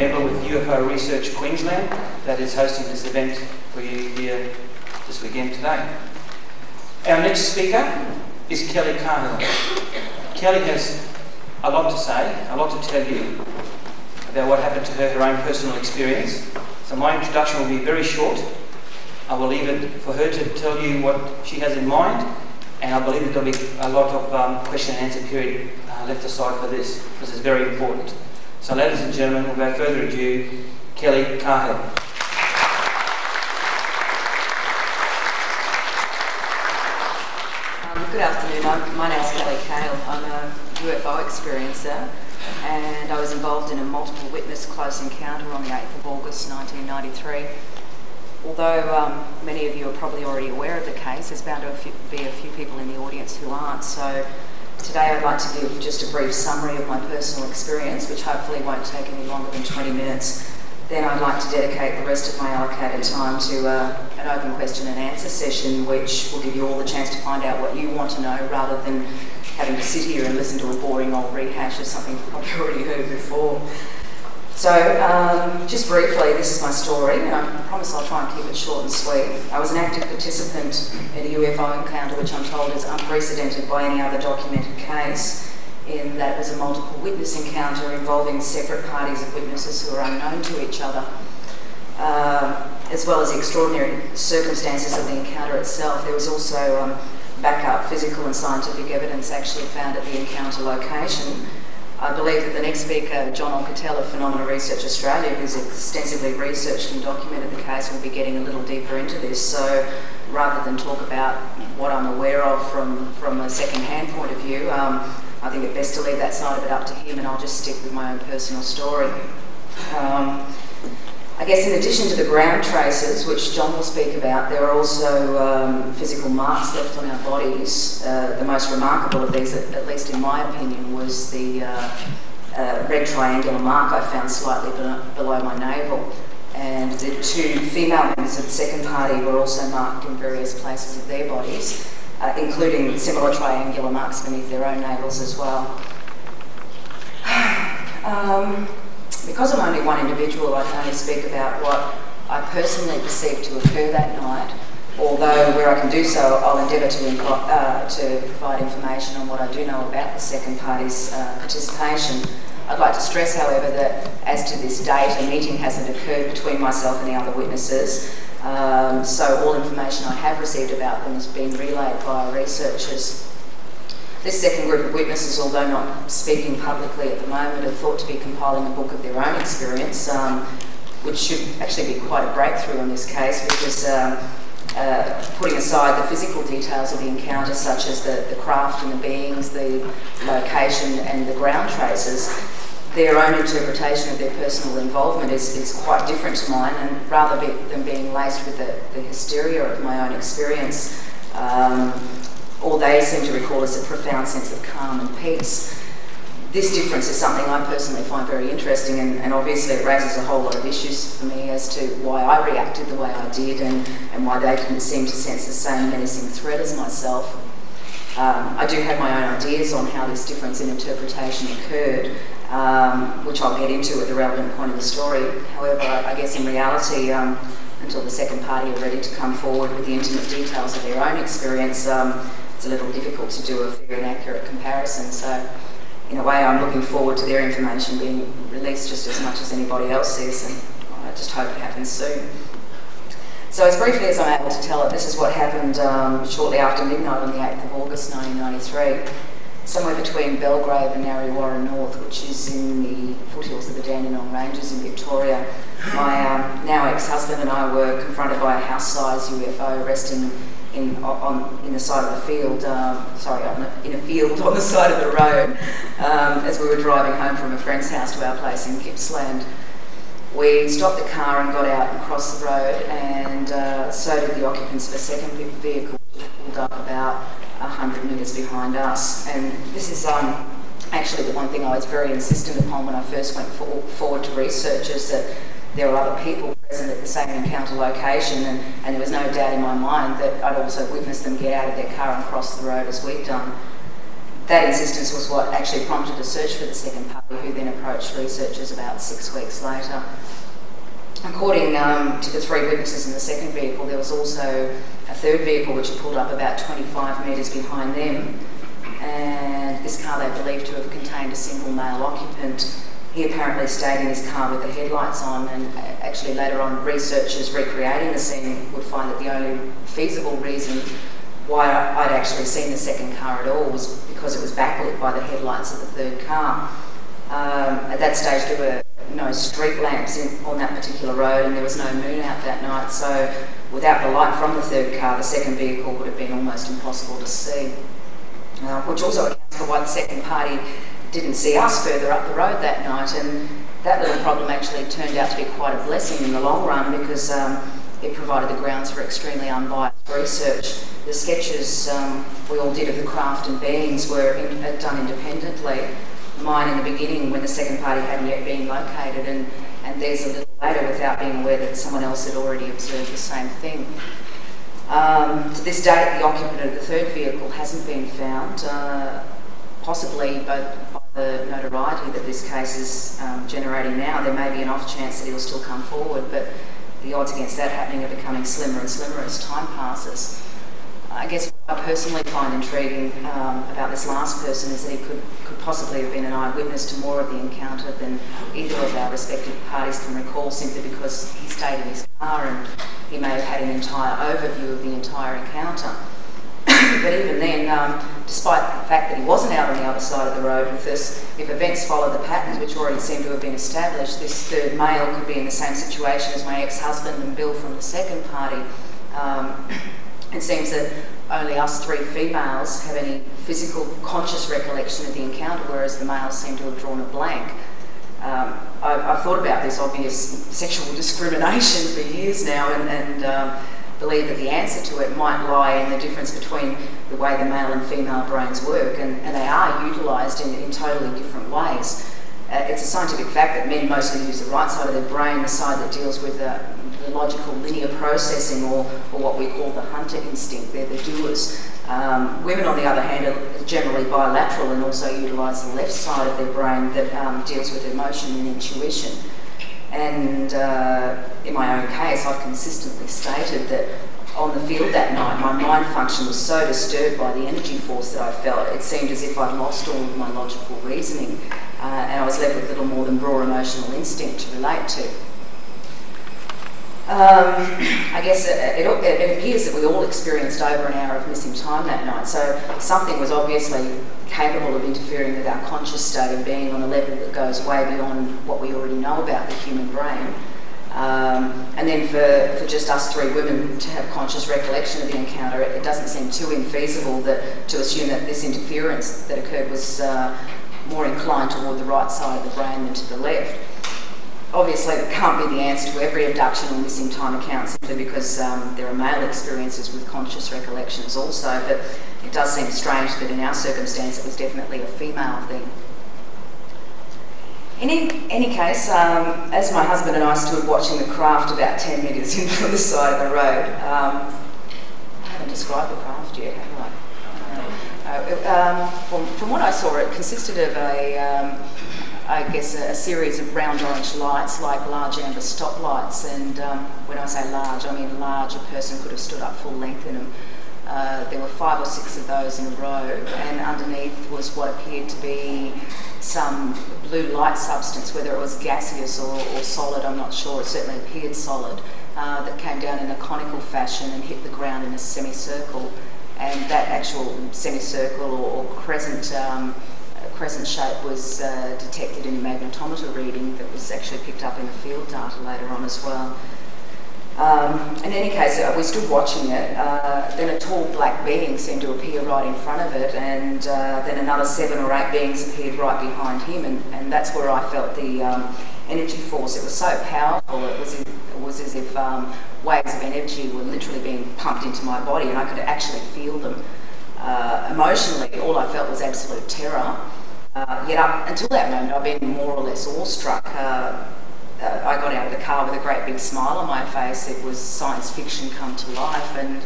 member with UFO Research Queensland that is hosting this event for you here this weekend today. Our next speaker is Kelly Cahill. Kelly has a lot to say, a lot to tell you about what happened to her own personal experience. So my introduction will be very short. I will leave it for her to tell you what she has in mind, and I believe that there will be a lot of question and answer period left aside for this, because it's very important. So ladies and gentlemen, without further ado, Kelly Cahill. Good afternoon, my name is Kelly Cahill. I'm a UFO experiencer, and I was involved in a multiple witness close encounter on the 8th of August 1993. Although many of you are probably already aware of the case, there's bound to be a few people in the audience who aren't. So today I'd like to give just a brief summary of my personal experience, which hopefully won't take any longer than 20 minutes. Then I'd like to dedicate the rest of my allocated time to an open question and answer session, which will give you all the chance to find out what you want to know, rather than having to sit here and listen to a boring old rehash of something you've probably already heard before. So, just briefly, this is my story, and I promise I'll try and keep it short and sweet. I was an active participant in a UFO encounter, which I'm told is unprecedented by any other documented case, in that it was a multiple witness encounter involving separate parties of witnesses who are unknown to each other. As well as the extraordinary circumstances of the encounter itself, there was also backup physical and scientific evidence actually found at the encounter location. I believe that the next speaker, John Auchettl of Phenomena Research Australia, who's extensively researched and documented the case, will be getting a little deeper into this. So rather than talk about what I'm aware of from a second-hand point of view, I think it's best to leave that side of it up to him, and I'll just stick with my own personal story. I guess in addition to the ground traces, which John will speak about, there are also physical marks left on our bodies. The most remarkable of these, at least in my opinion, was the red triangular mark I found slightly below my navel. And the two female members of the second party were also marked in various places of their bodies, including similar triangular marks beneath their own navels as well. Because I'm only one individual, I can only speak about what I personally perceived to occur that night, although where I can do so, I'll endeavour to provide information on what I do know about the second party's participation. I'd like to stress, however, that as to this date, a meeting hasn't occurred between myself and the other witnesses, so all information I have received about them has been relayed via researchers. This second group of witnesses, although not speaking publicly at the moment, are thought to be compiling a book of their own experience, which should actually be quite a breakthrough in this case, because putting aside the physical details of the encounter, such as the craft and the beings, the location and the ground traces, their own interpretation of their personal involvement is quite different to mine, and rather than being laced with the hysteria of my own experience, all they seem to recall is a profound sense of calm and peace. This difference is something I personally find very interesting, and obviously it raises a whole lot of issues for me as to why I reacted the way I did, and why they didn't seem to sense the same menacing threat as myself. I do have my own ideas on how this difference in interpretation occurred, which I'll get into at the relevant point of the story. However, I guess in reality, until the second party are ready to come forward with the intimate details of their own experience, it's a little difficult to do a fair and accurate comparison. So in a way, I'm looking forward to their information being released just as much as anybody else is, and I just hope it happens soon. So as briefly as I'm able to tell it, this is what happened shortly after midnight on the 8th of August 1993, somewhere between Belgrave and Narre Warren North, which is in the foothills of the Dandenong Ranges in Victoria. My now ex-husband and I were confronted by a house-sized UFO resting in the side of the field, in a field on the side of the road, as we were driving home from a friend's house to our place in Gippsland. We stopped the car and got out and crossed the road, and so did the occupants of a second vehicle, which pulled up about 100 metres behind us. And this is actually the one thing I was very insistent upon when I first went forward to research, is that there were other people present at the same encounter location, and there was no doubt in my mind that I'd also witnessed them get out of their car and cross the road as we'd done. that insistence was what actually prompted a search for the second party, who then approached researchers about 6 weeks later. According to the 3 witnesses in the second vehicle, there was also a third vehicle which had pulled up about 25 metres behind them, and this car they believed to have contained a single male occupant. He apparently stayed in his car with the headlights on, and actually later on researchers recreating the scene would find that the only feasible reason why I'd actually seen the second car at all was because it was backlit by the headlights of the third car. At that stage there were no street lamps on that particular road, and there was no moon out that night, so without the light from the third car, the second vehicle would have been almost impossible to see. Which also accounts for why the second party didn't see us further up the road that night, and that little problem actually turned out to be quite a blessing in the long run, because it provided the grounds for extremely unbiased research. The sketches we all did of the craft and beings were done independently. Mine in the beginning, when the second party hadn't yet been located, and theirs a little later without being aware that someone else had already observed the same thing. To this date, the occupant of the third vehicle hasn't been found, possibly both by the notoriety that this case is generating now. There may be an off chance that he'll still come forward, but the odds against that happening are becoming slimmer and slimmer as time passes. I guess what I personally find intriguing about this last person is that he could possibly have been an eyewitness to more of the encounter than either of our respective parties can recall, simply because he stayed in his car and he may have had an entire overview of the entire encounter. But even then, despite the fact that he wasn't out on the other side of the road with us, if events follow the patterns which already seem to have been established, this third male could be in the same situation as my ex-husband and Bill from the second party. It seems that only us 3 females have any physical conscious recollection of the encounter, whereas the males seem to have drawn a blank. I've thought about this obvious sexual discrimination for years now, and believe that the answer to it might lie in the difference between the way the male and female brains work, and they are utilised in totally different ways. It's a scientific fact that men mostly use the right side of their brain, the side that deals with the logical linear processing, or what we call the hunter instinct. They're the doers. Women, on the other hand, are generally bilateral and also utilise the left side of their brain that deals with emotion and intuition. And in my own case, I've consistently stated that on the field that night, my mind function was so disturbed by the energy force that I felt, it seemed as if I'd lost all of my logical reasoning, and I was left with little more than raw emotional instinct to relate to. I guess it appears that we all experienced over an hour of missing time that night, so something was obviously capable of interfering with our conscious state of being on a level that goes way beyond what we already know about the human brain. And then for just us 3 women to have conscious recollection of the encounter, it doesn't seem too infeasible to assume that this interference that occurred was more inclined toward the right side of the brain than to the left. Obviously, it can't be the answer to every abduction or missing time account, simply because there are male experiences with conscious recollections also, but it does seem strange that in our circumstance it was definitely a female thing. In any case, as my husband and I stood watching the craft about 10 metres in from the side of the road, I haven't described the craft yet, have I? From what I saw, it consisted of a series of round orange lights, like large amber stoplights, and when I say large, I mean large. A person could have stood up full length in them. There were 5 or 6 of those in a row, and underneath was what appeared to be some blue light substance, whether it was gaseous or solid, I'm not sure. It certainly appeared solid, that came down in a conical fashion and hit the ground in a semicircle, and that actual semicircle or crescent shape was detected in a magnetometer reading that was actually picked up in the field data later on as well. In any case, we stood watching it, then a tall black being seemed to appear right in front of it, and then another 7 or 8 beings appeared right behind him, and that's where I felt the energy force. It was so powerful, it was as if waves of energy were literally being pumped into my body, and I could actually feel them. Emotionally, all I felt was absolute terror. Yet up until that moment, I've been more or less awestruck. I got out of the car with a great big smile on my face. It was science fiction come to life, and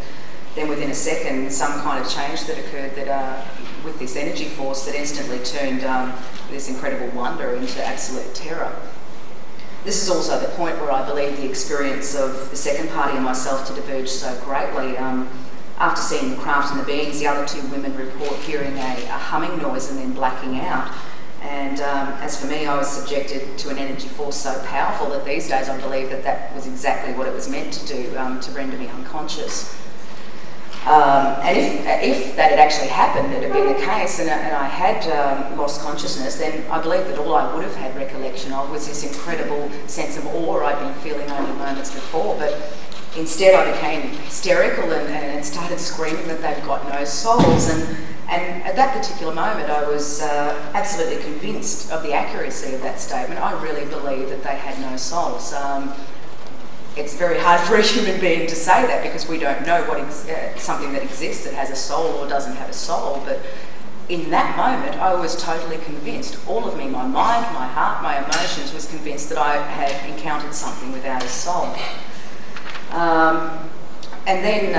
then within a second, some kind of change that occurred that with this energy force that instantly turned this incredible wonder into absolute terror. This is also the point where I believe the experience of the second party and myself to diverge so greatly. After seeing the craft and the beings, the other two women report hearing a humming noise and then blacking out. And as for me, I was subjected to an energy force so powerful that these days I believe that that was exactly what it was meant to do, to render me unconscious. And if that had actually happened, it had been the case, and I had lost consciousness, then I believe that all I would have had recollection of was this incredible sense of awe I'd been feeling only moments before. But instead I became hysterical and started screaming that they've got no souls. And at that particular moment I was absolutely convinced of the accuracy of that statement. I really believed that they had no souls. It's very hard for a human being to say that because we don't know what something that exists that has a soul or doesn't have a soul. But in that moment, I was totally convinced. All of me, my mind, my heart, my emotions, was convinced that I had encountered something without a soul. And then,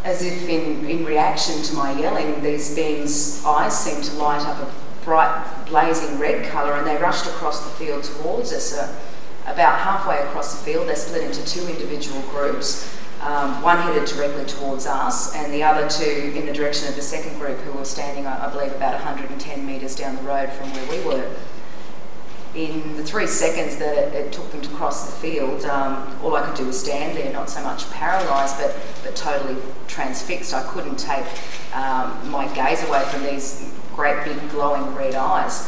as if in reaction to my yelling, these beings' eyes seemed to light up a bright, blazing red colour, and they rushed across the field towards us. About halfway across the field, they split into two individual groups. One headed directly towards us, and the other two in the direction of the second group, who were standing, I believe, about 110 metres down the road from where we were. In the 3 seconds that it took them to cross the field, all I could do was stand there, not so much paralysed, but totally transfixed. I couldn't take my gaze away from these great big glowing red eyes.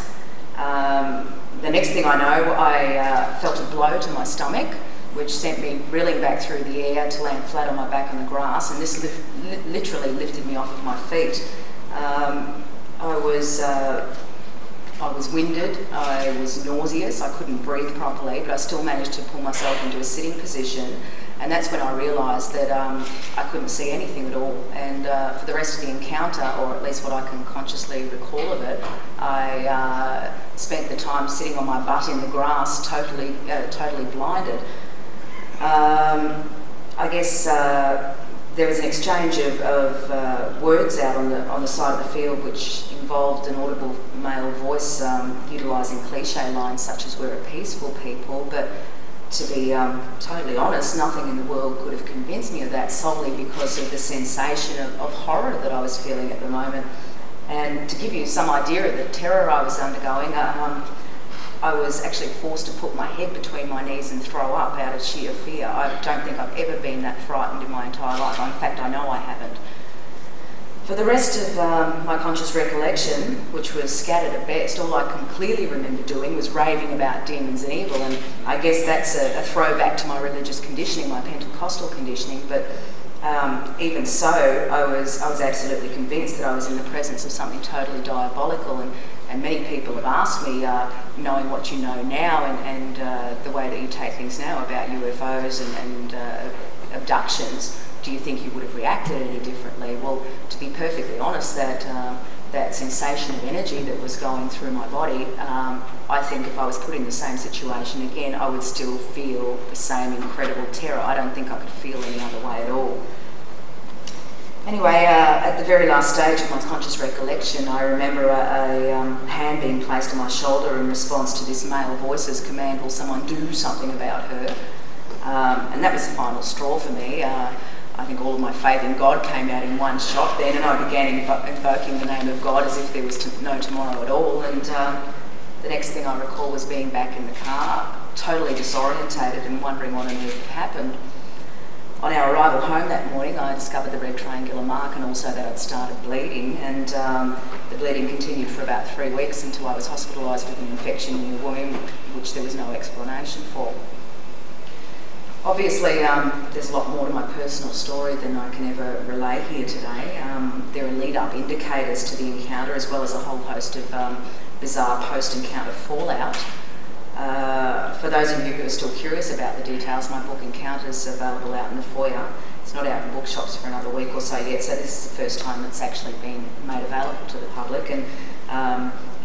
The next thing I know, I felt a blow to my stomach, which sent me reeling back through the air to land flat on my back on the grass, and this literally lifted me off of my feet. I was winded, I was nauseous, I couldn't breathe properly, but I still managed to pull myself into a sitting position, and that's when I realised that I couldn't see anything at all. And for the rest of the encounter, or at least what I can consciously recall of it, I spent the time sitting on my butt in the grass, totally blinded. I guess there was an exchange of words out on the side of the field which involved an audible male voice utilising cliche lines such as "we're a peaceful people," but to be totally honest, nothing in the world could have convinced me of that, solely because of the sensation of horror that I was feeling at the moment. And to give you some idea of the terror I was undergoing, I was actually forced to put my head between my knees and throw up out of sheer fear. I don't think I've ever been that frightened in my entire life. In fact, I know I haven't. For the rest of my conscious recollection, which was scattered at best, all I can clearly remember doing was raving about demons and evil, and I guess that's a throwback to my religious conditioning, my Pentecostal conditioning, but even so, I was absolutely convinced that I was in the presence of something totally diabolical, and many people have asked me, knowing what you know now and the way that you take things now about UFOs and abductions, do you think you would have reacted any differently? Well, to be perfectly honest, that sensation of energy that was going through my body, I think if I was put in the same situation again, I would still feel the same incredible terror. I don't think I could feel any other way at all. Anyway, at the very last stage of my conscious recollection, I remember a hand being placed on my shoulder in response to this male voice's command, will someone do something about her? And that was the final straw for me. I think all of my faith in God came out in one shot then, and I began invoking the name of God as if there was no tomorrow at all. And the next thing I recall was being back in the car, totally disorientated and wondering what on earth had happened. On our arrival home that morning, I discovered the red triangular mark and also that I'd started bleeding, and the bleeding continued for about 3 weeks until I was hospitalised with an infection in the womb, which there was no explanation for. Obviously, there's a lot more to my personal story than I can ever relay here today. There are lead-up indicators to the encounter, as well as a whole host of bizarre post-encounter fallout. For those of you who are still curious about the details, my book Encounters is available out in the foyer. It's not out in bookshops for another week or so yet, so this is the first time it's actually been made available to the public. And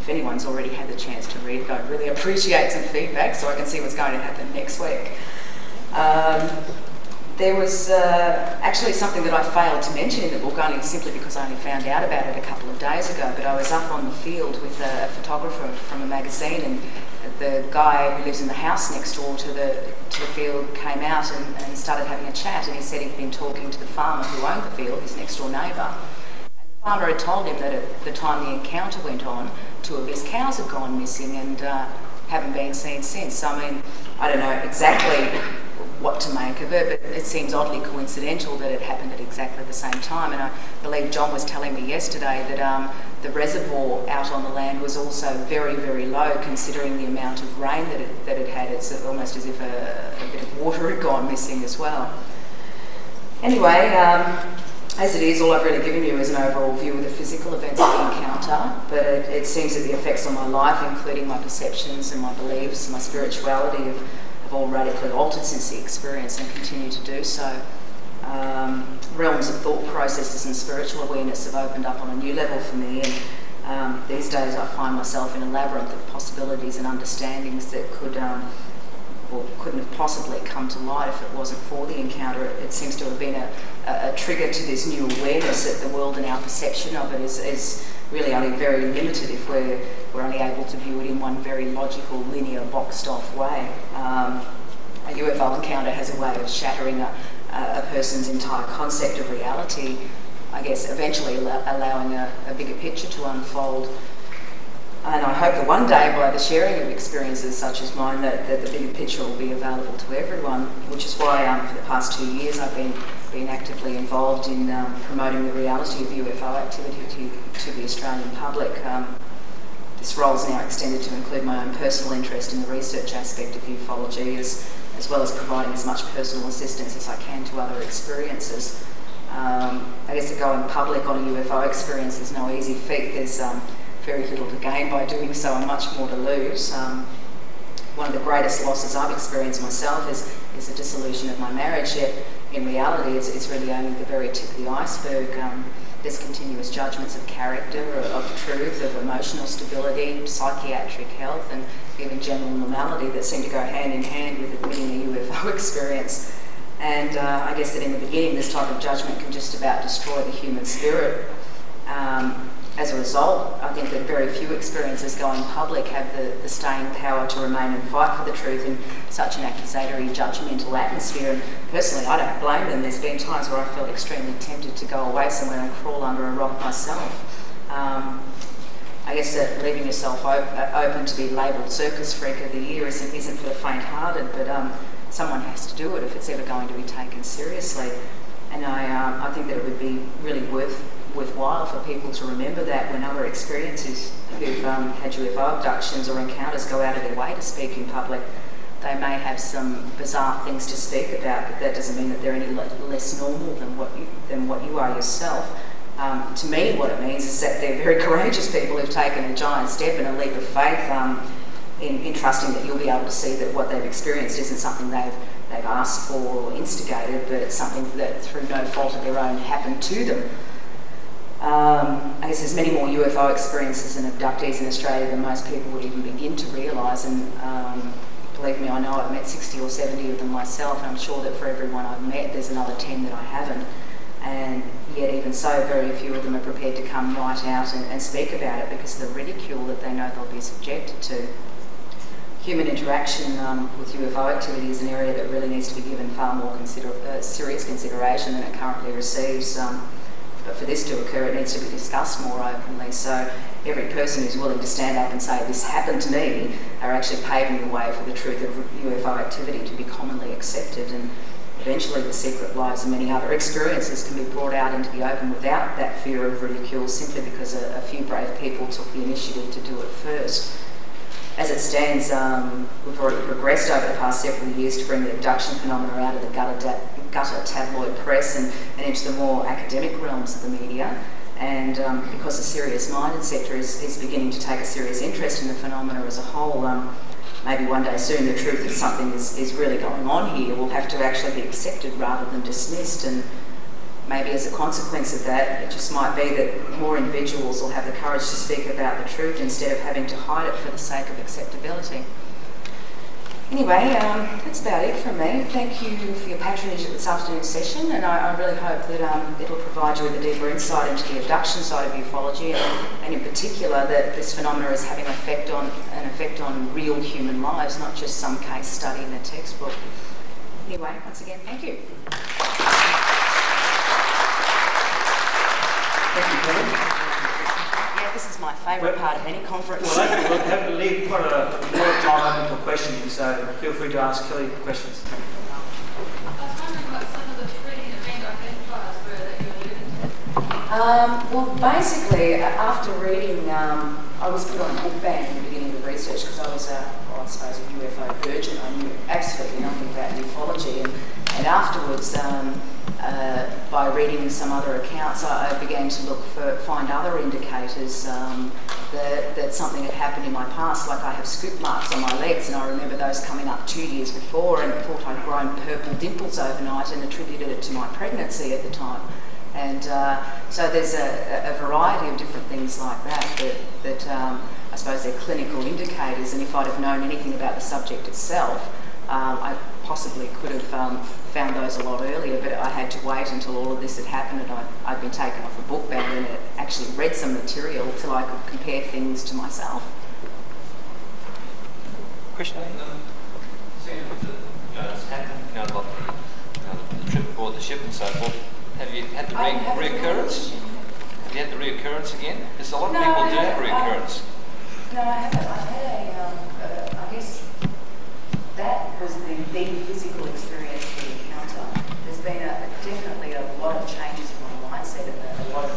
if anyone's already had the chance to read it, I'd really appreciate some feedback so I can see what's going to happen next week. There was actually something that I failed to mention in the book, only simply because I only found out about it a couple of days ago, but I was up on the field with a photographer from a magazine, and the guy who lives in the house next door to the field came out and he started having a chat, and he said he'd been talking to the farmer who owned the field, his next door neighbour. And the farmer had told him that at the time the encounter went on, 2 of his cows had gone missing and haven't been seen since. So I mean, I don't know exactly what to make of it, but it seems oddly coincidental that it happened at exactly the same time. And I believe John was telling me yesterday that the reservoir out on the land was also very, very low, considering the amount of rain that it had. It's almost as if a bit of water had gone missing as well. Anyway, as it is, all I've really given you is an overall view of the physical events of the encounter, but it seems that the effects on my life, including my perceptions and my beliefs and my spirituality, have all radically altered since the experience and continue to do so. Realms of thought processes and spiritual awareness have opened up on a new level for me, and these days I find myself in a labyrinth of possibilities and understandings that couldn't have possibly come to light if it wasn't for the encounter. It seems to have been a trigger to this new awareness that the world and our perception of it is really only very limited if we're only able to view it in one very logical, linear, boxed-off way. A UFO encounter has a way of shattering a person's entire concept of reality, I guess eventually allowing a bigger picture to unfold. And I hope that one day, by the sharing of experiences such as mine, that the bigger picture will be available to everyone, which is why for the past 2 years I've been actively involved in promoting the reality of UFO activity to the Australian public. This role is now extended to include my own personal interest in the research aspect of ufology, as well as providing as much personal assistance as I can to other experiences. I guess that going public on a UFO experience is no easy feat. There's very little to gain by doing so and much more to lose. One of the greatest losses I've experienced myself is the dissolution of my marriage, yet in reality it's really only the very tip of the iceberg. There's continuous judgments of character, of truth, of emotional stability, psychiatric health, and even general normality that seem to go hand in hand with admitting a UFO experience. And I guess that in the beginning this type of judgment can just about destroy the human spirit. As a result, I think that very few experiences going public have the staying power to remain and fight for the truth in such an accusatory, judgmental atmosphere. And personally, I don't blame them. There's been times where I felt extremely tempted to go away somewhere and crawl under a rock myself. I guess that leaving yourself open to be labelled circus freak of the year isn't for the faint-hearted, but someone has to do it if it's ever going to be taken seriously. And I think that it would be really worthwhile for people to remember that when other experiences who've had UFO abductions or encounters go out of their way to speak in public, they may have some bizarre things to speak about, but that doesn't mean that they're any less normal than what you are yourself. To me, what it means is that they're very courageous people who've taken a giant step and a leap of faith in trusting that you'll be able to see that what they've experienced isn't something they've asked for or instigated, but something that through no fault of their own happened to them. I guess there's many more UFO experiences and abductees in Australia than most people would even begin to realise, and believe me, I know I've met 60 or 70 of them myself, and I'm sure that for everyone I've met there's another 10 that I haven't, and yet even so very few of them are prepared to come right out and speak about it because of the ridicule that they know they'll be subjected to. Human interaction with UFO activity is an area that really needs to be given far more serious consideration than it currently receives. But for this to occur, it needs to be discussed more openly. So every person who's willing to stand up and say, this happened to me, are actually paving the way for the truth of UFO activity to be commonly accepted. And eventually the secret lives of many other experiences can be brought out into the open without that fear of ridicule, simply because a few brave people took the initiative to do it first. As it stands, we've already progressed over the past several years to bring the abduction phenomena out of the gutter tabloid press and into the more academic realms of the media. And because the serious-minded sector is beginning to take a serious interest in the phenomena as a whole, maybe one day soon the truth that something is really going on here will have to actually be accepted rather than dismissed. And maybe as a consequence of that, it just might be that more individuals will have the courage to speak about the truth instead of having to hide it for the sake of acceptability. Anyway, that's about it from me. Thank you for your patronage at this afternoon's session, and I really hope that it'll provide you with a deeper insight into the abduction side of ufology, and in particular that this phenomena is having an effect on real human lives, not just some case study in a textbook. Anyway, once again, thank you. Thank you, Kelly. Yeah, this is my favourite part of any conference. Well, we'll have to leave quite a lot of time open for questions, so feel free to ask Kelly questions. I was wondering what some of the three event identifiers were that you alluded to. Well, basically, after reading, I was put on a book ban in the beginning of the research because I was, I suppose, a UFO virgin. I knew absolutely nothing about ufology, and afterwards, by reading some other accounts, I began to find other indicators that something had happened in my past. Like I have scoop marks on my legs, and I remember those coming up 2 years before, and thought I'd grown purple dimples overnight and attributed it to my pregnancy at the time. And so there's a variety of different things like that I suppose they're clinical indicators, and if I'd have known anything about the subject itself, I possibly could have found those a lot earlier, but I had to wait until all of this had happened, and I'd been taken off a book ban and actually read some material till I could compare things to myself. Question? It's happened, the trip aboard the ship and so forth. Have you had the reoccurrence? Have you had the reoccurrence again? Because a lot of people do have reoccurrence. No, I haven't. I had I guess that was the physical experience, the encounter. There's been definitely a lot of changes in my mindset, and a lot of,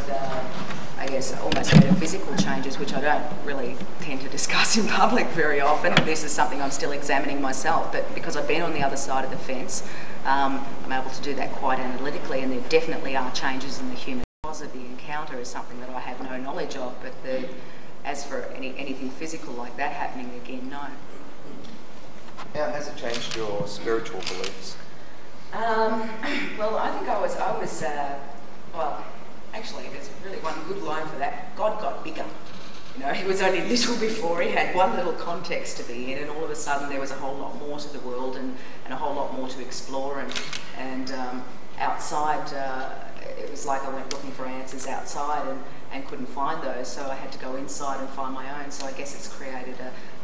I guess, almost metaphysical changes, which I don't really tend to discuss in public very often. This is something I'm still examining myself, but because I've been on the other side of the fence, I'm able to do that quite analytically, and there definitely are changes in the human. The cause of the encounter is something that I have no knowledge of, but as for anything physical like that happening again, no. How has it changed your spiritual beliefs? Well, I think I was well, actually, there's really one good line for that. God got bigger. You know, he was only little before. He had one little context to be in, and all of a sudden there was a whole lot more to the world, and a whole lot more to explore, and outside, it was like I went looking for answers outside and couldn't find those, so I had to go inside and find my own. So I guess it's created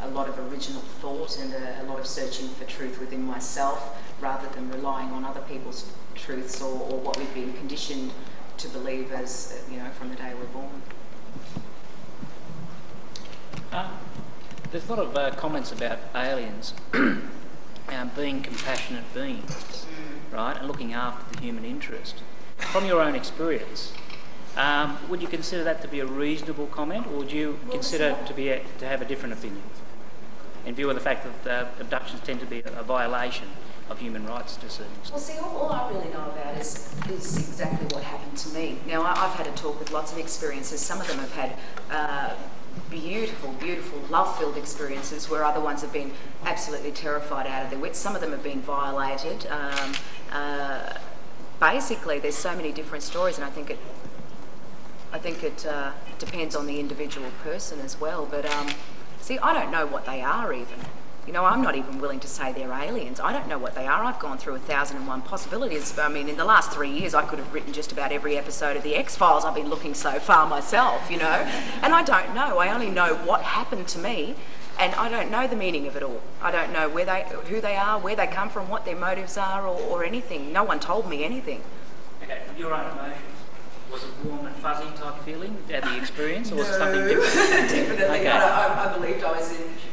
a lot of original thought and a lot of searching for truth within myself, rather than relying on other people's truths or what we've been conditioned to believe as, from the day we're born. There's a lot of comments about aliens being compassionate beings, right, and looking after the human interest. From your own experience, would you consider that to be a reasonable comment, or would you consider to have a different opinion, in view of the fact that abductions tend to be a violation of human rights to certain extent? Well, see, all I really know about is exactly what happened to me. Now, I've had a talk with lots of experiences. Some of them have had beautiful, beautiful, love-filled experiences, where other ones have been absolutely terrified out of their wits. Some of them have been violated. Basically, there's so many different stories, and I think it depends on the individual person as well. But see, I don't know what they are even. I'm not even willing to say they're aliens. I don't know what they are. I've gone through 1,001 possibilities. I mean, in the last 3 years, I could have written just about every episode of the X-Files. I've been looking so far myself, and I don't know. I only know what happened to me, and I don't know the meaning of it all. I don't know who they are, where they come from, what their motives are, or anything. No one told me anything. Okay, your own emotions. Was it warm and fuzzy type feeling at the experience, or was it something different? Definitely Okay. not. I believed I was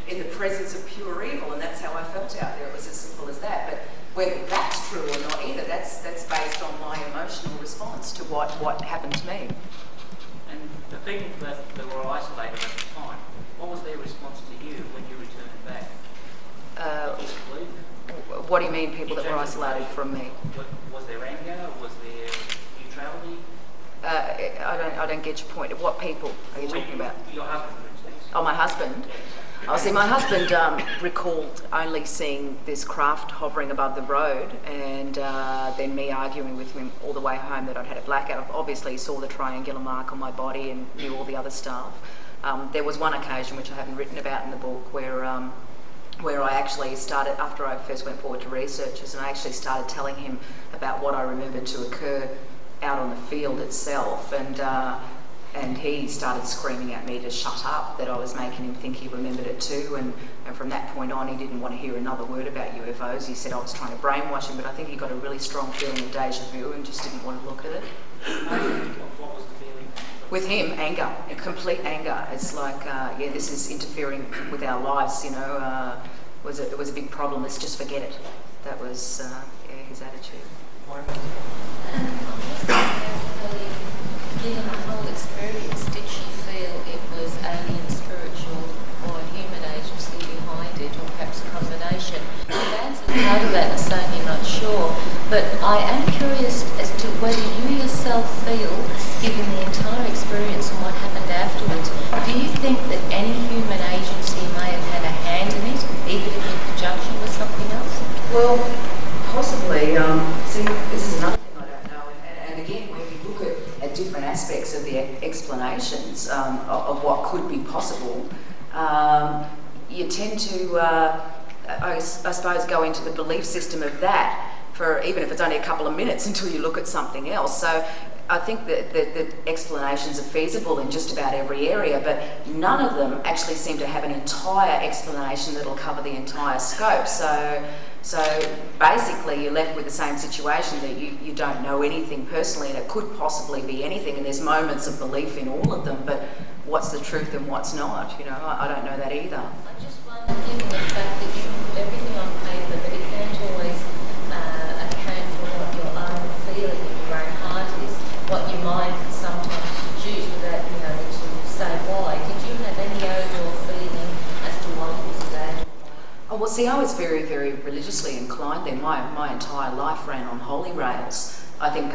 in the presence of pure evil, and that's how I felt out there. It was as simple as that. But whether that's true or not either, that's based on my emotional response to what happened to me. And the people that were isolated at the time, what was their response to you when you returned back? Disbelief? What do you mean, people that were isolated from me? Was there anger? Was there neutrality? I don't get your point. What people are you talking about? Your husband, for instance. Oh, my husband? Oh, see, my husband recalled only seeing this craft hovering above the road, and then me arguing with him all the way home that I'd had a blackout. Obviously, he saw the triangular mark on my body and knew all the other stuff. There was one occasion, which I haven't written about in the book, where where I actually started, after I first went forward to researchers, and I actually started telling him about what I remembered to occur out on the field itself, and he started screaming at me to shut up, that I was making him think he remembered it too, and from that point on he didn't want to hear another word about UFOs. He said I was trying to brainwash him, but I think he got a really strong feeling of deja vu and just didn't want to look at it. What was the feeling? With him, anger, a complete anger. It's like, yeah, this is interfering with our lives, you know. It was a big problem, let's just forget it. That was yeah, his attitude. Given the whole experience, did she feel it was alien, spiritual, or a human agency behind it, or perhaps a combination? You've answered part of that and saying you're not sure, but I am curious as to whether you yourself feel, given the entire experience and what happened afterwards, do you think that any human agency may have had a hand in it, even if in conjunction with something else? Well, possibly. See, this is another thing I don't know, and again, when you look at different aspects of the explanations of what could be possible, you tend to, I suppose, go into the belief system of that, for even if it's only a couple of minutes until you look at something else. So I think that the explanations are feasible in just about every area, but none of them actually seem to have an entire explanation that'll cover the entire scope. So basically you're left with the same situation, that you don't know anything personally, and it could possibly be anything, and there's moments of belief in all of them, but what's the truth and what's not, you know, I don't know that either. I just wonder, given the fact that you can put everything on paper, but it can't always account for what your own feeling in your own heart is, what your mind can sometimes produce without being able to say why. Did you have any overall feeling as to what it was about? Oh, well, see, I was very, very religiously inclined then. My entire life ran on holy rails. I think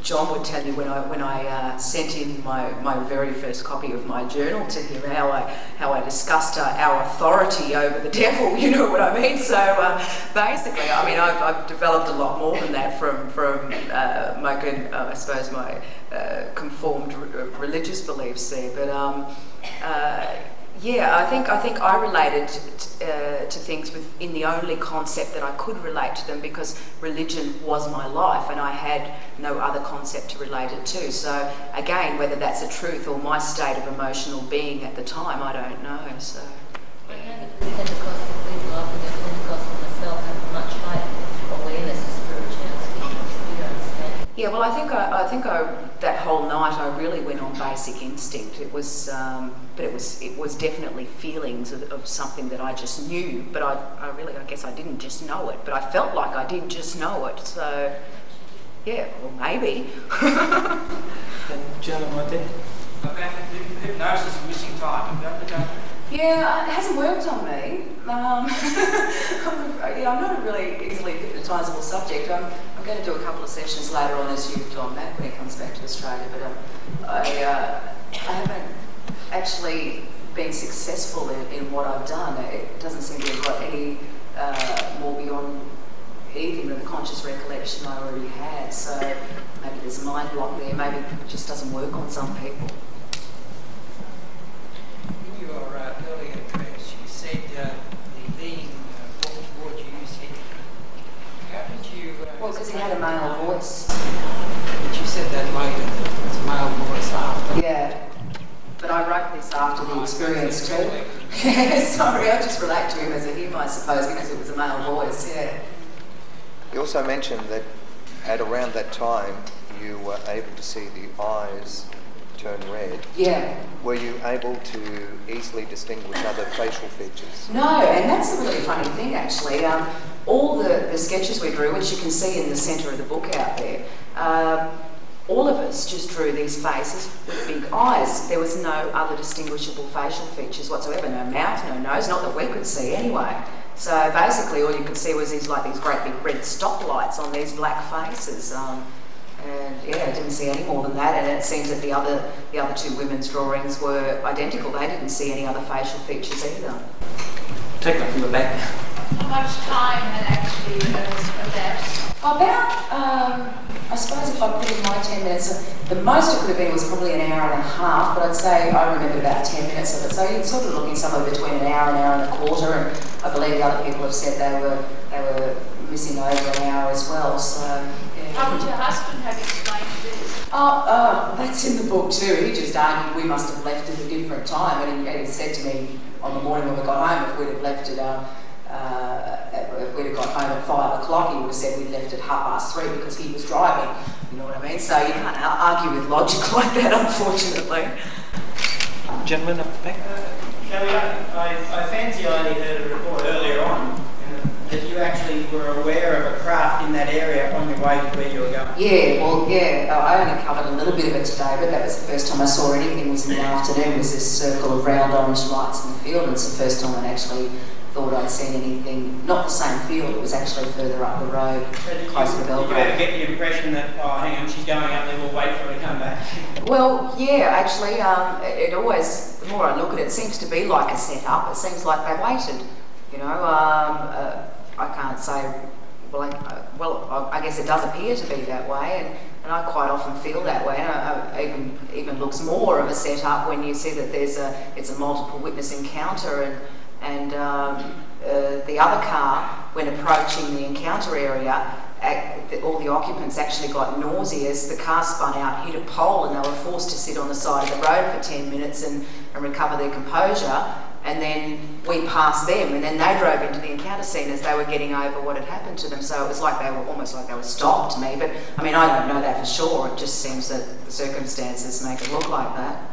John would tell you when I sent in my very first copy of my journal to him how I discussed our authority over the devil, you know what I mean? So basically, I mean, I've developed a lot more than that from I suppose my conformed religious beliefs there, but yeah, I think I related to things within the only concept that I could relate to them, because religion was my life and I had no other concept to relate it to. So again, whether that's a truth or my state of emotional being at the time, I don't know. So. But how did the Pentecostal people, I think the Pentecostal myself, have a much higher awareness of spirituality? You don't understand? Yeah, well, I think that whole night I really went on basic instinct. It was, but it was definitely feelings of something that I just knew. But I guess I didn't just know it, but I felt like I did just know it. So, yeah, well, maybe. That gentleman right there. Okay, hypnosis and missing time. Yeah, it hasn't worked on me. Yeah, I'm not a really easily hypnotisable subject. I'm going to do a couple of sessions later on, as you've done, Matt, when he comes back to Australia, but I haven't actually been successful in what I've done. It doesn't seem to have got any more beyond even the conscious recollection I already had, so maybe there's a mind block there, maybe it just doesn't work on some people. In your earlier address, you said the being, what word you said, how did you... Well, because he had a male voice. But you said that later, it's a male voice after. Yeah, but I wrote this after the experience too. Yeah, sorry, I just relate to him as a him, I suppose, because it was a male voice, yeah. You also mentioned that at around that time you were able to see the eyes turn red. Yeah. Were you able to easily distinguish other facial features? No, and that's a really funny thing actually. All the sketches we drew, which you can see in the centre of the book out there, all of us just drew these faces with big eyes. There was no other distinguishable facial features whatsoever, no mouth, no nose, not that we could see anyway. So basically all you could see was these great big red stoplights on these black faces. And yeah, I didn't see any more than that, and it seems that the other two women's drawings were identical. They didn't see any other facial features either. Take them from the back. How much time had actually elapsed? About I suppose if I put in my 10 minutes, the most it could have been was probably an hour and a half, but I'd say I remember about 10 minutes of it. So you're sort of looking somewhere between an hour and a quarter, and I believe the other people have said they were missing over an hour as well. So yeah. How would your husband have explained this? That's in the book too. He just argued we must have left at a different time, and he said to me on the morning when we got home, if we'd have left at if we'd have got home at 5 o'clock, he would have said we'd left at 3:30 because he was driving. You know what I mean? So you can't argue with logic like that, unfortunately. Gentlemen up the back. Kelly, I fancy I only heard a report earlier on that you actually were aware of a craft in that area on your way to where you were going. Yeah, well, yeah, I only covered a little bit of it today, but that was the first time I saw anything. Was in the afternoon, was this circle of round orange lights in the field, and it's the first time I'd actually thought I'd seen anything, not the same field, it was actually further up the road, closer to Belgrade. Did you ever get the impression that, oh, hang on, she's going up there, we'll wait for her to come back? Well, yeah, actually, it always, the more I look at it, it seems to be like a setup. It seems like they waited, you know. I can't say, I guess it does appear to be that way, and I quite often feel that way. And even looks more of a setup when you see that it's a multiple witness encounter, and the other car, when approaching the encounter area, all the occupants actually got nauseous. The car spun out, hit a pole, and they were forced to sit on the side of the road for 10 minutes and recover their composure. And then we passed them, and then they drove into the encounter scene as they were getting over what had happened to them. So it was like they were almost like they were stopped to me. But I mean, I don't know that for sure. It just seems that the circumstances make it look like that.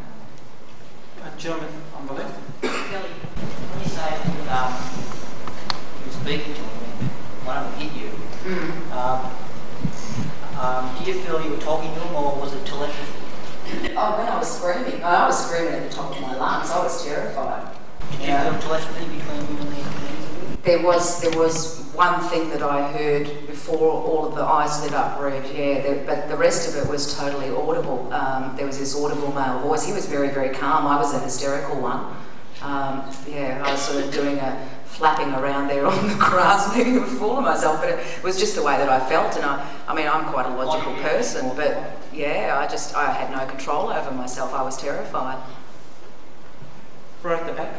Gentleman on the left. Kelly, when you say you were speaking to him, one of them hit you, do you feel you were talking to him, or was it telepathy? Oh, when I was screaming. I was screaming at the top of my lungs. I was terrified. Did you feel telepathy between you and the There was one thing that I heard before all of the eyes lit up red, but the rest of it was totally audible. There was this audible male voice. He was very, very calm. I was a hysterical one. I was sort of doing a flapping around there on the grass, making a fool of myself, but it was just the way that I felt. And I mean, I'm quite a logical person, but yeah, I had no control over myself. I was terrified. Right at the back.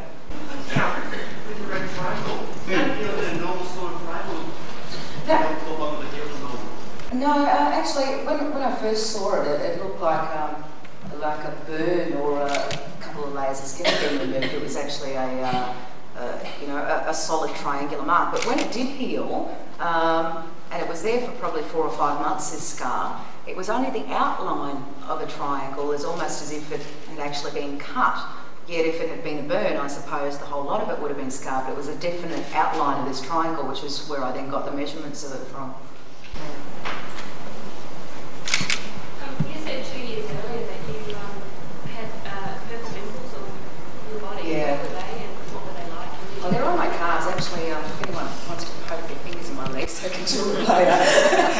With the red triangle, that feel a normal sort of triangle. No, actually, when I first saw it, it looked like a burn or a couple of layers of skin being removed. It was actually a solid triangular mark. But when it did heal, and it was there for probably 4 or 5 months, this scar, it was only the outline of a triangle. It's almost as if it had actually been cut. Yet if it had been a burn, I suppose the whole lot of it would have been scarred, but it was a definite outline of this triangle, which is where I then got the measurements of it from. You said 2 years earlier that you had purple pimples on your body. Yeah. What were they and what were they like? Well, they're on my calves, actually. If anyone wants to poke their fingers in my legs, they can do it later.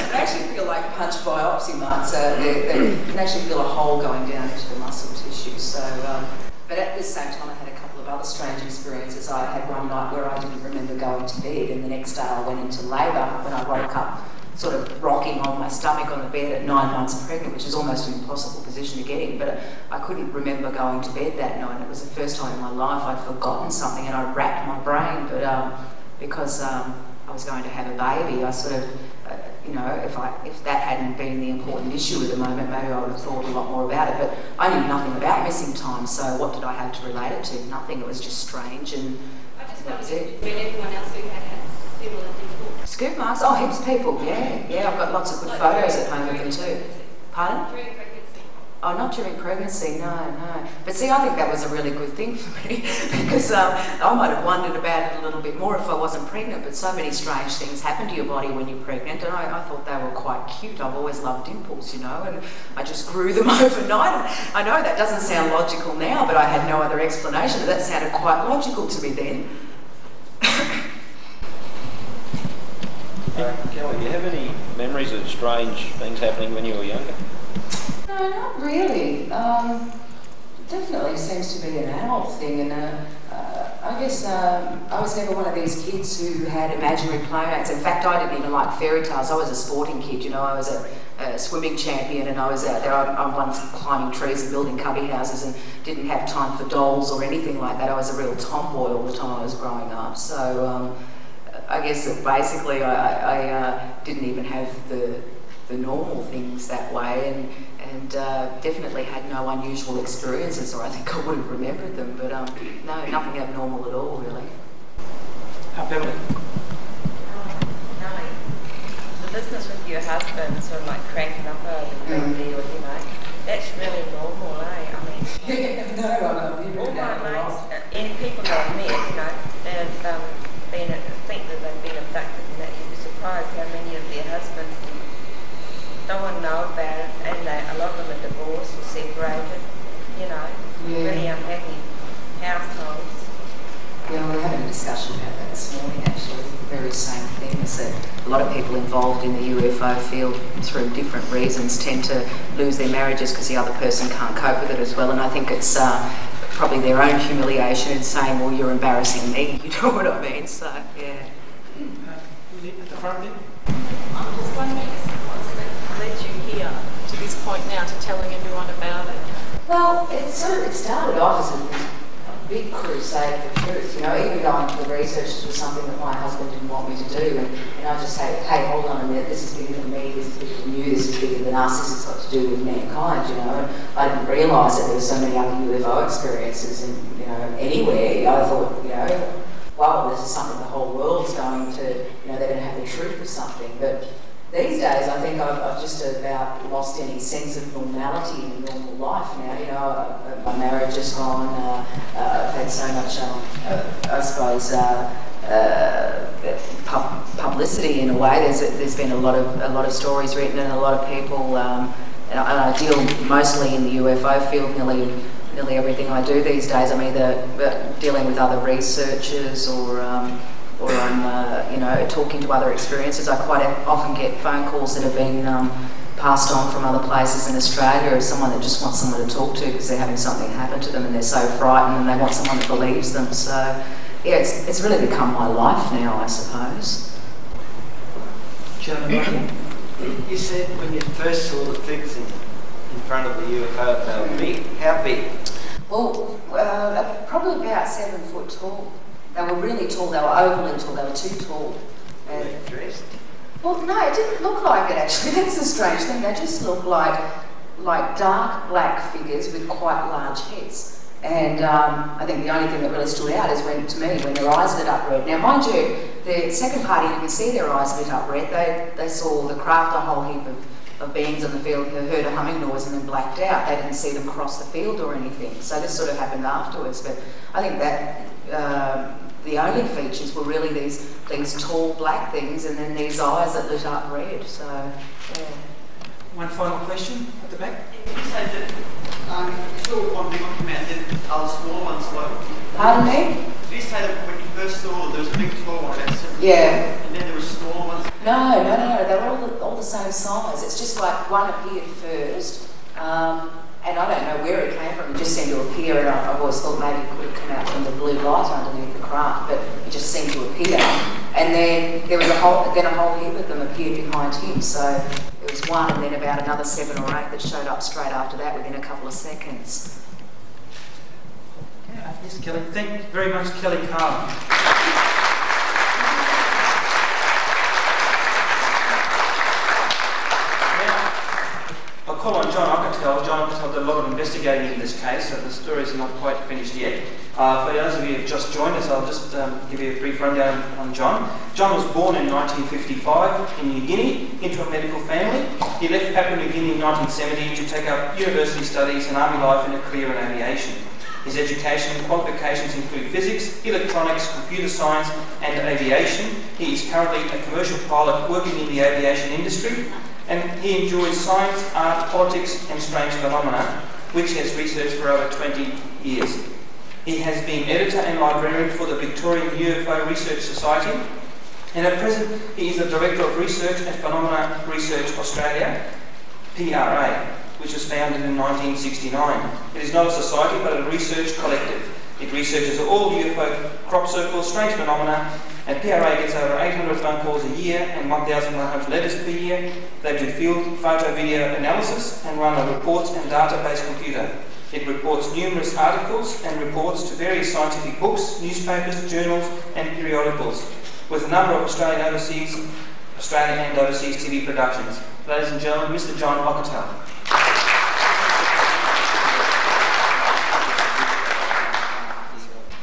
They actually feel like punch biopsy marks. They can actually feel a hole going down into the muscle tissue. So. But at the same time, I had a couple of other strange experiences. I had one night where I didn't remember going to bed, and the next day I went into labour when I woke up, sort of rocking on my stomach on the bed at 9 months pregnant, which is almost an impossible position to get in. But I couldn't remember going to bed that night. It was the first time in my life I'd forgotten something, and I racked my brain. But because I was going to have a baby, I sort of, if that hadn't been the important issue at the moment, maybe I would have thought a lot more about it. But I knew nothing about missing time, so what did I have to relate it to? Nothing. It was just strange, and I just that was it. When everyone else who had similar things. Scoop marks? Oh, heaps of people, yeah. I've got lots of good photos at home of them too. Pardon? During pregnancy. Oh, not during pregnancy, no. But see, I think that was a really good thing for me because I might have wondered about it a little bit more if I wasn't pregnant, but so many strange things happen to your body when you're pregnant, and I thought they were quite cute. I've always loved dimples, and I just grew them overnight. I know that doesn't sound logical now, but I had no other explanation, but that sounded quite logical to me then. Kelly, do you have any memories of strange things happening when you were younger? No, not really. Definitely seems to be an adult thing, and I I guess I was never one of these kids who had imaginary playmates. In fact, I didn't even like fairy tales. I was a sporting kid, you know. I was a swimming champion, and I was out there. I'm once climbing trees and building cubby houses, and didn't have time for dolls or anything like that. I was a real tomboy all the time I was growing up. So I guess that basically I didn't even have the normal things that way, and definitely had no unusual experiences, or I think I would have remembered them, but no, nothing abnormal at all, really. Beverly? No. The business with your husband, sort of like cranking up a big deal, you know, that's really normal, eh? I mean, all my mates, any people that I've met, you know, they've think that they've been abducted, and that you'd be surprised how many of their husbands don't want to know about it, and a lot of them are divorced or separated, you know, really unhappy households. Yeah, we were having a discussion about that this morning, actually. The very same thing, is that a lot of people involved in the UFO field, through different reasons, tend to lose their marriages because the other person can't cope with it as well, and I think it's probably their own humiliation in saying, well, you're embarrassing me, you know what I mean? So, yeah. At the front there? I'm just wondering what led you here to this point now, to telling everyone about it. Well, it started off as a big crusade for truth, you know, even going to the research was something that my husband didn't want me to do, and I just say, hey, hold on a minute, this is bigger than me, this is bigger than you, this is bigger than us, this has got to do with mankind, you know, and I didn't realise that there were so many other UFO experiences, and, you know, anywhere. I thought, you know, well, this is something the whole world's going to, you know, they're going to have the truth of something, but these days, I think I've just about lost any sense of normality in normal life now. You know, my marriage is gone. I've had so much, I suppose, publicity in a way. There's been a lot of stories written, and a lot of people. And I deal mostly in the UFO field. Nearly everything I do these days, I'm either dealing with other researchers or I'm, you know, talking to other experiences. I quite often get phone calls that have been passed on from other places in Australia, as someone that just wants someone to talk to because they're having something happen to them and they're so frightened and they want someone that believes them. So, yeah, it's really become my life now, I suppose. John, you said when you first saw the figures in front of the UFO, they were big. How big? Well, probably about 7 foot tall. They were really tall, they were overly tall, they were too tall. Were they dressed? Well, no, it didn't look like it actually. That's the strange thing. They just looked like dark black figures with quite large heads. And I think the only thing that really stood out is when their eyes lit up red. Now, mind you, the second party didn't see their eyes lit up red. They saw the craft, a whole heap of beings on the field who heard a humming noise and then blacked out. They didn't see them cross the field or anything. So this sort of happened afterwards. But I think that the only features were really these tall black things and then these eyes that lit up red. So, yeah. One final question at the back. You said that you saw one big one come out, then other small ones followed. Pardon me? Did you say that when you first saw there was a big tall one about 7 Yeah. and then there were small ones? No, they were all the same size. It's just like one appeared first, and I don't know where it came from. It just seemed to appear, and I've always thought maybe it could come out from the blue light underneath the craft, but it just seemed to appear. And then there was a whole heap of them appeared behind him. So there was one, and then about another 7 or 8 that showed up straight after that within a couple of seconds. Yeah, yes, Kelly. Thank you very much, Kelly Carl. I'll call on John Auchettl. John Auchettl did a lot of investigating in this case, so the stories are not quite finished yet. For those of you who have just joined us, I'll just give you a brief rundown on John. John was born in 1955 in New Guinea into a medical family. He left Papua New Guinea in 1970 to take up university studies and army life and a career in aviation. His education and qualifications include physics, electronics, computer science and aviation. He is currently a commercial pilot working in the aviation industry, and he enjoys science, art, politics and strange phenomena, which he has researched for over 20 years. He has been editor and librarian for the Victorian UFO Research Society, and at present he is the Director of Research at Phenomena Research Australia, PRA, which was founded in 1969. It is not a society but a research collective. It researches all UFO crop circles, strange phenomena, and PRA gets over 800 phone calls a year and 1,100 letters per year. They do field photo video analysis and run a reports and database computer. It reports numerous articles and reports to various scientific books, newspapers, journals and periodicals, with a number of Australian and overseas TV productions. Ladies and gentlemen, Mr. John Auchettl.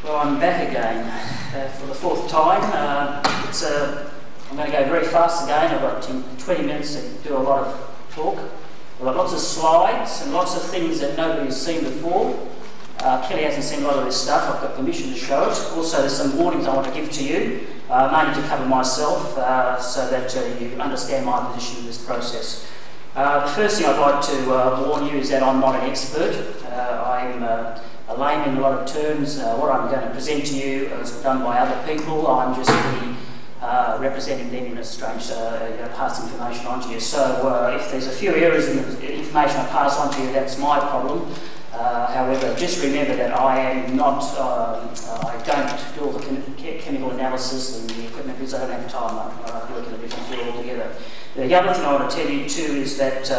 Well, I'm back again for the fourth time. I'm going to go very fast again. I've got 20 minutes to do a lot of talk. We've got lots of slides and lots of things that nobody has seen before. Kelly hasn't seen a lot of this stuff. I've got permission to show it. Also, there's some warnings I want to give to you, mainly to cover myself, so that you understand my position in this process. The first thing I'd like to warn you is that I'm not an expert. I'm a layman in a lot of terms. What I'm going to present to you is done by other people. I'm just representing them in a strange, pass information on to you. So if there's a few errors in the information I pass on to you, that's my problem. However, just remember that I am not, I don't do all the chemical analysis and the equipment because I don't have time. I work in a different field altogether. The other thing I want to tell you too is that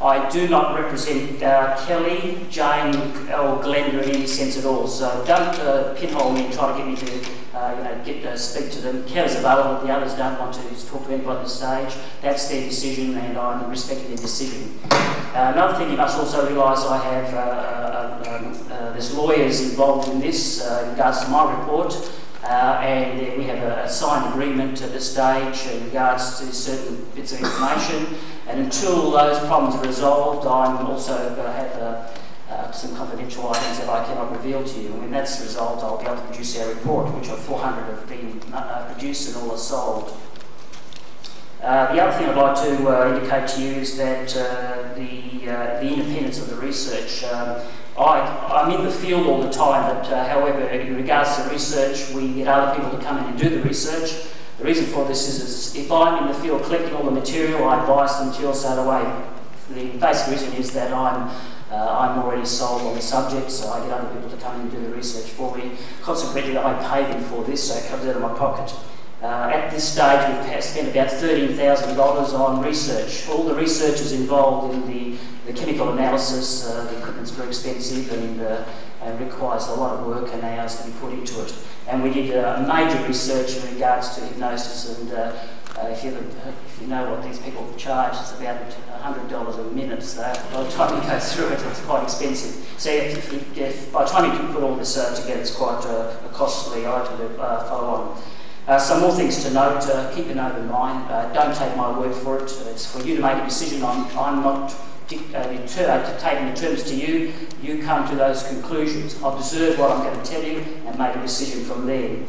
I do not represent Kelly, Jane or Glenda in any sense at all. So don't pinhole me and try to get me to speak to them. Kelly's available, the others don't want to talk to anybody at this stage. That's their decision and I'm respecting their decision. Another thing you must also realise, I have there's lawyers involved in this in regards to my report. And we have a signed agreement at this stage in regards to certain bits of information, and until those problems are resolved, I'm also going to have some confidential items that I cannot reveal to you. And when that's resolved, I'll be able to produce our report, which 400 have been produced and all are sold. The other thing I'd like to indicate to you is that the independence of the research. I'm in the field all the time, but however, in regards to research, we get other people to come in and do the research. The reason for this is if I'm in the field collecting all the material, I advise the material straight away. The basic reason is that I'm already sold on the subject, so I get other people to come in and do the research for me. Consequently, I pay them for this, so it comes out of my pocket. At this stage, we've spent about $13,000 on research. All the researchers involved in the chemical analysis, the equipment's very expensive and requires a lot of work and hours to be put into it. And we did major research in regards to hypnosis, and if you know what these people charge, it's about $100 a minute, so by the time you go through it, it's quite expensive. So if by the time you put all this together, it's quite a costly item to follow on. Some more things to note, keep an open mind, don't take my word for it. It's for you to make a decision. I'm not taking the terms to you. You come to those conclusions. Observe what I'm going to tell you and make a decision from there.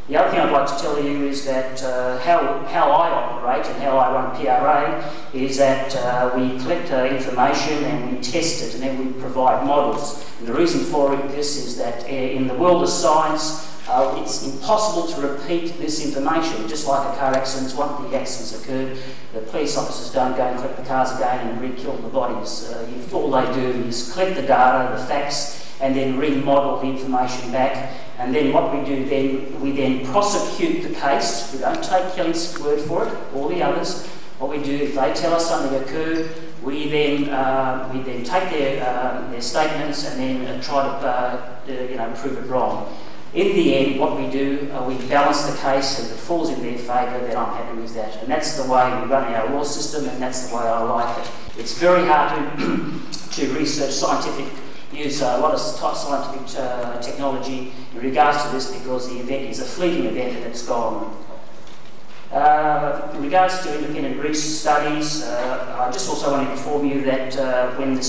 The other thing I'd like to tell you is that how I operate and how I run PRA is that we collect information and we test it and then we provide models. And the reason for this is that in the world of science, it's impossible to repeat this information. Just like a car accident, once the accident's occurred, the police officers don't go and collect the cars again and re-kill the bodies. All they do is collect the data, the facts, and then remodel the information back. And then what we do then, we then prosecute the case. We don't take Kelly's word for it, or the others. What we do, if they tell us something occurred, we then take their statements and then try to prove it wrong. In the end, what we do, we balance the case, and if it falls in their favour, then I'm happy with that. And that's the way we run our law system, and that's the way I like it. It's very hard to research use a lot of scientific technology in regards to this, because the event is a fleeting event and it's gone. In regards to independent research studies, I just also want to inform you that when the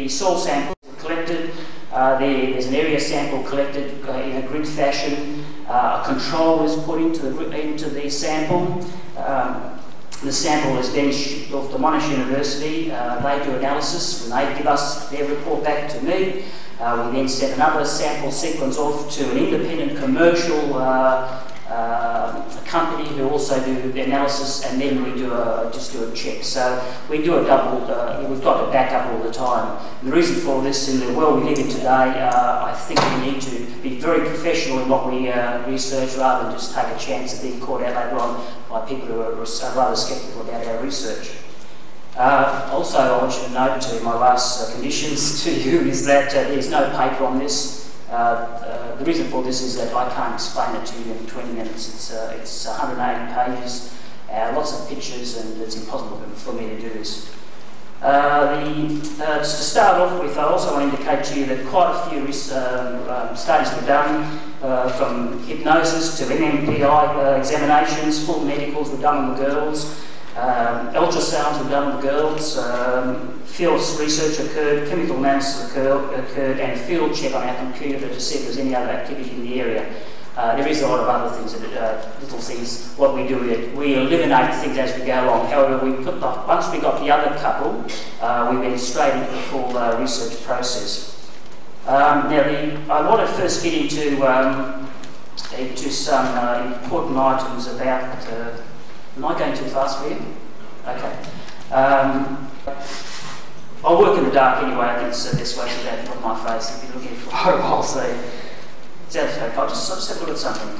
soil samples were collected, there's an area sample collected in a grid fashion. A control is put into the sample. The sample is then shipped off to Monash University. They do analysis. When they give us their report back to me, we then send another sample sequence off to an independent commercial company who also do the analysis, and then we do just do a check. So we do a double, we've got to back up all the time. And the reason for this, in the world we live in today, I think we need to be very professional in what we research, rather than just take a chance of being caught out later on by people who are rather sceptical about our research. Also, I want you to note, to my last conditions to you, is that there's no paper on this. The reason for this is that I can't explain it to you in 20 minutes. It's 180 pages, lots of pictures, and it's impossible for me to do this. To start off with, I also want to indicate to you that quite a few studies were done, from hypnosis to MMPI examinations. Full medicals were done on the girls. Ultrasounds were done on the girls, field research occurred, chemical analysis occurred, and a field check on our computer to see if there's any other activity in the area. There is a lot of other things, little things. What we do, we eliminate things as we go along. However, once we got the other couple, we went straight into the full research process. Now, I want to first get into some important items about. Am I going too fast for you? Okay. I'll work in the dark anyway. I think it's the best way to go to put my face. If you're looking for a while, so I'll just have a look at something.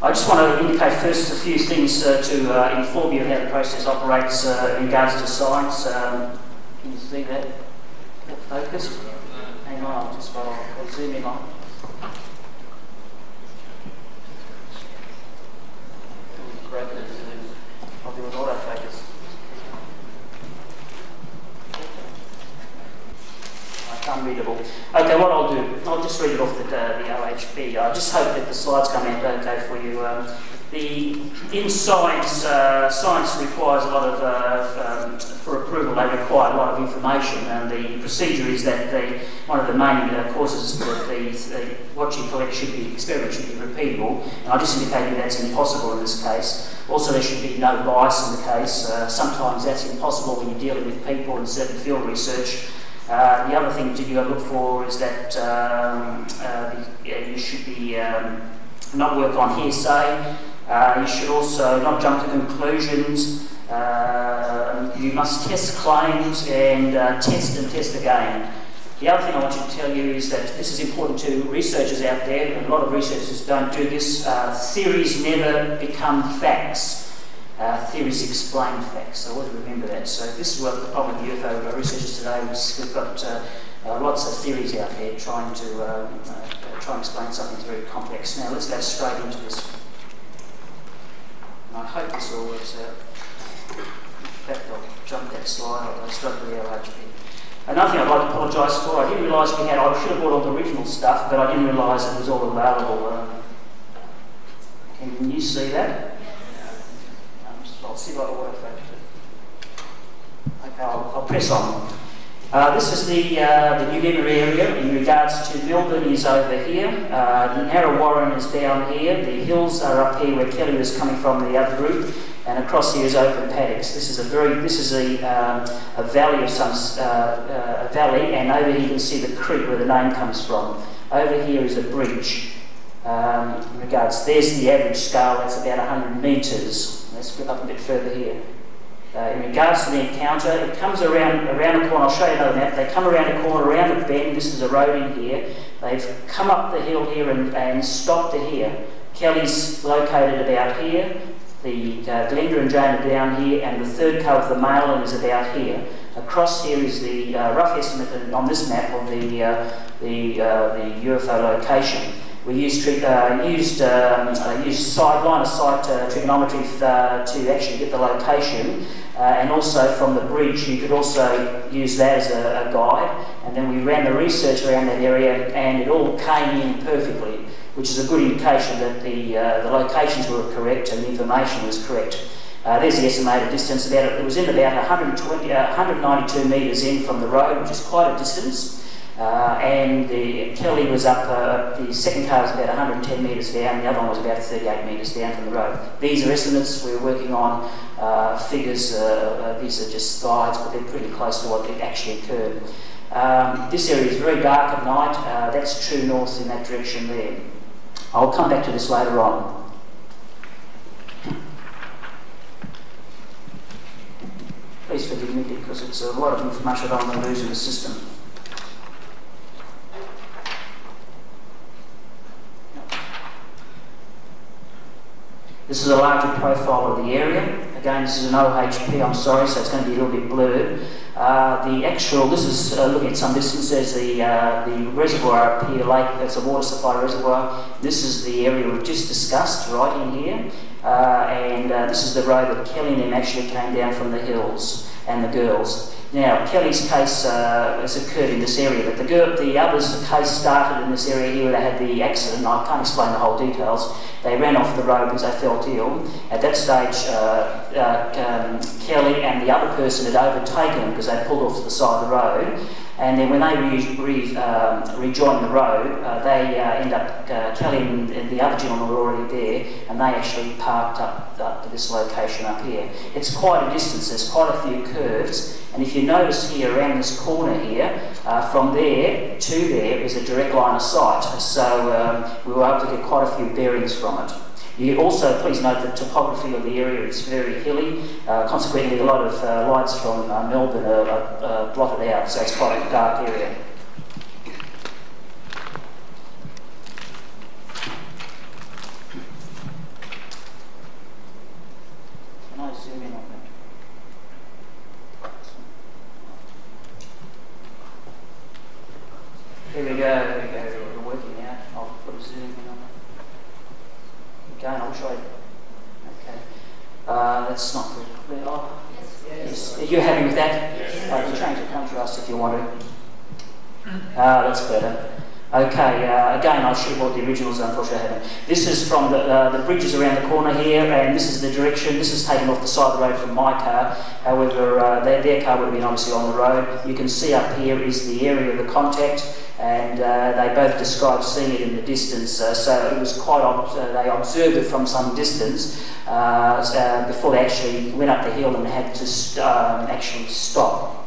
I just want to indicate first a few things to inform you of how the process operates in regards to science. Can you see that? Focus? Hang on, I'll zoom in on. I'll do an autofocus. Unreadable. Okay, what I'll do, I'll just read it off the OHP. I just hope that the slides come out okay for you. In science, science requires a lot of, for approval, they require a lot of information, and the procedure is that one of the main causes that what you collect experiment should be repeatable, and I just indicated that's impossible in this case. Also, there should be no bias in the case. Sometimes that's impossible when you're dealing with people in certain field research. The other thing to look for is that you should be not work on hearsay. You should also not jump to conclusions. You must test claims and test again. The other thing I want you to tell you is that this is important to researchers out there, and a lot of researchers don't do this. Theories never become facts. Theories explain facts, so always remember that. So this is what the problem with UFO researchers today is. We've got lots of theories out there trying to explain something that's very complex. Now let's go straight into this. And I hope this all works out. In fact, I'll jump that slide, I'll go straight to the LHP. Another thing I'd like to apologise for, I didn't realise I should have bought all the original stuff, but I didn't realise it was all available. Can you see that? I'll see what autofocus it. Okay, I'll press on. This is the New Memory area in regards to Melbourne is over here. Narra is down here. The hills are up here where Kelly was coming from, the other group, and across here is open paddocks. This is a valley of some valley, and over here you can see the creek where the name comes from. Over here is a bridge. In regards, there's the average scale. That's about 100 metres. Let's flip up a bit further here. In regards to the encounter, it comes around the corner. I'll show you another map. They come around a corner, around a bend. This is a road in here. They've come up the hill here and stopped to here. Kelly's located about here. The Glenda and Jane are down here, and the third cove, the Malin, is about here. Across here is the rough estimate on this map of the UFO location. We used line of sight trigonometry to actually get the location, and also from the bridge you could also use that as a guide. And then we ran the research around that area, and it all came in perfectly, which is a good indication that the locations were correct and the information was correct. There's the estimated distance. It was in about 192 metres in from the road, which is quite a distance. And Kelly was up, the second car was about 110 metres down, the other one was about 38 metres down from the road. These are estimates we're working on, figures, these are just guides, but they're pretty close to what actually occurred. This area is very dark at night, that's true north in that direction there. I'll come back to this later on. there's a lot of information I don't want to lose in the system. This is a larger profile of the area. Again, this is an OHP, I'm sorry, so it's going to be a little bit blurred. This is looking at some distance. There's the reservoir up here, lake, that's a water supply reservoir. This is the area we've just discussed, right in here. This is the road that Kelly and them actually came down from the hills, and the girls. Now, Kelly's case has occurred in this area, but the others' case started in this area here where they had the accident. I can't explain the whole details. They ran off the road because they felt ill. At that stage, Kelly and the other person had overtaken them because they pulled off to the side of the road. And then when they rejoined the road, they end up, Kelly and the other gentleman were already there, and they actually parked up to this location up here. It's quite a distance, there's quite a few curves, and if you notice here around this corner here, from there to there is a direct line of sight, so we were able to get quite a few bearings from it. You also, please note the topography of the area is very hilly, consequently a lot of lights from Melbourne are blotted out, so it's quite a dark area. Can I zoom in on that? There we go, we're working out. I'll put a zoom in on that. Again, I'll show you. Okay. That's not very clear. Oh, yes. Are you happy with that? Yes. You can change the contrast if you want to. That's better. Okay, again, I should have brought the originals, unfortunately I haven't. This is from the bridges around the corner here, and this is the direction. This is taken off the side of the road from my car. However, their car would have been obviously on the road. You can see up here is the area of the contact, and they both described seeing it in the distance. So it was quite, they observed it from some distance before they actually went up the hill and had to actually stop.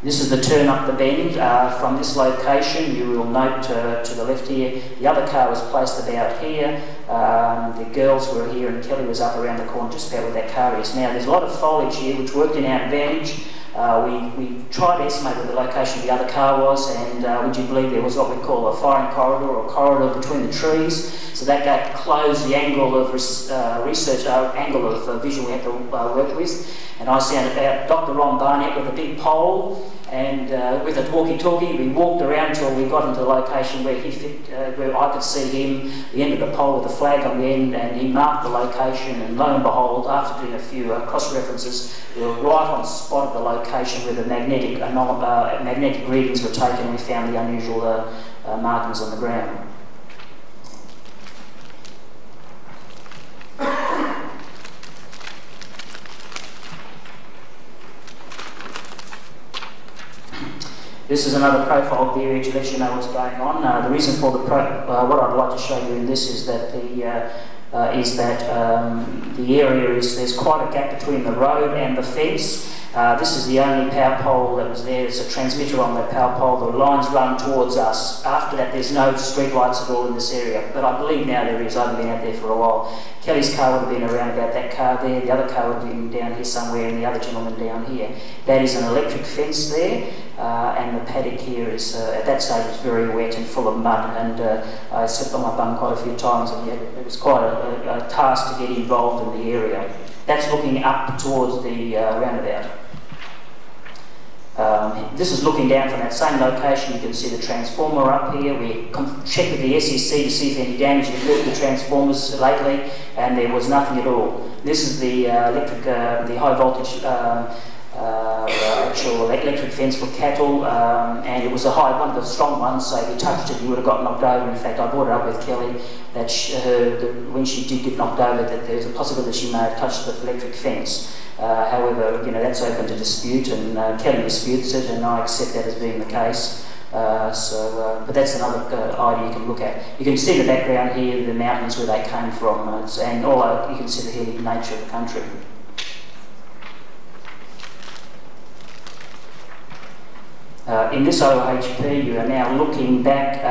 This is the turn up the bend. From this location, you will note to the left here, the other car was placed about here. The girls were here and Kelly was up around the corner just about where that car is. Now, there's a lot of foliage here which worked in our advantage. We tried to estimate where the location of the other car was, and would you believe there was what we call a firing corridor or corridor between the trees. So that closed the angle of research, angle of vision we had to work with. And I sounded out Dr. Ron Barnett with a big pole, and with a walkie-talkie, we walked around until we got into the location where he fit, where I could see him, the end of the pole with the flag on the end, and he marked the location, and lo and behold, after doing a few cross-references, we were right on spot at the location where the magnetic readings were taken, and we found the unusual markings on the ground. This is another profile of the area to let you know what's going on. The reason for what I'd like to show you in this is that the area is, there's quite a gap between the road and the fence. This is the only power pole that was there. It's a transmitter on the power pole. The lines run towards us. After that, there's no street lights at all in this area. But I believe now there is. I haven't been out there for a while. Kelly's car would have been around about that car there. The other car would have been down here somewhere, and the other gentleman down here. That is an electric fence there, and the paddock here is, at that stage, was very wet and full of mud. And I slipped on my bum quite a few times, and it was quite a task to get involved in the area. That's looking up towards the roundabout. This is looking down from that same location. You can see the transformer up here. We checked with the SEC to see if any damage had occurred to the transformers lately, and there was nothing at all. This is the the high voltage actual electric fence for cattle, and it was one of the strong ones, so if you touched it you would have got knocked over. In fact, I brought it up with Kelly that when she did get knocked over, that there's a possibility that she may have touched the electric fence. However, that's open to dispute, and Kelly disputes it, and I accept that as being the case. But that's another idea you can look at. You can see in the background here the mountains where they came from, and all you can see the hilly nature of the country. In this OHP, you are now looking back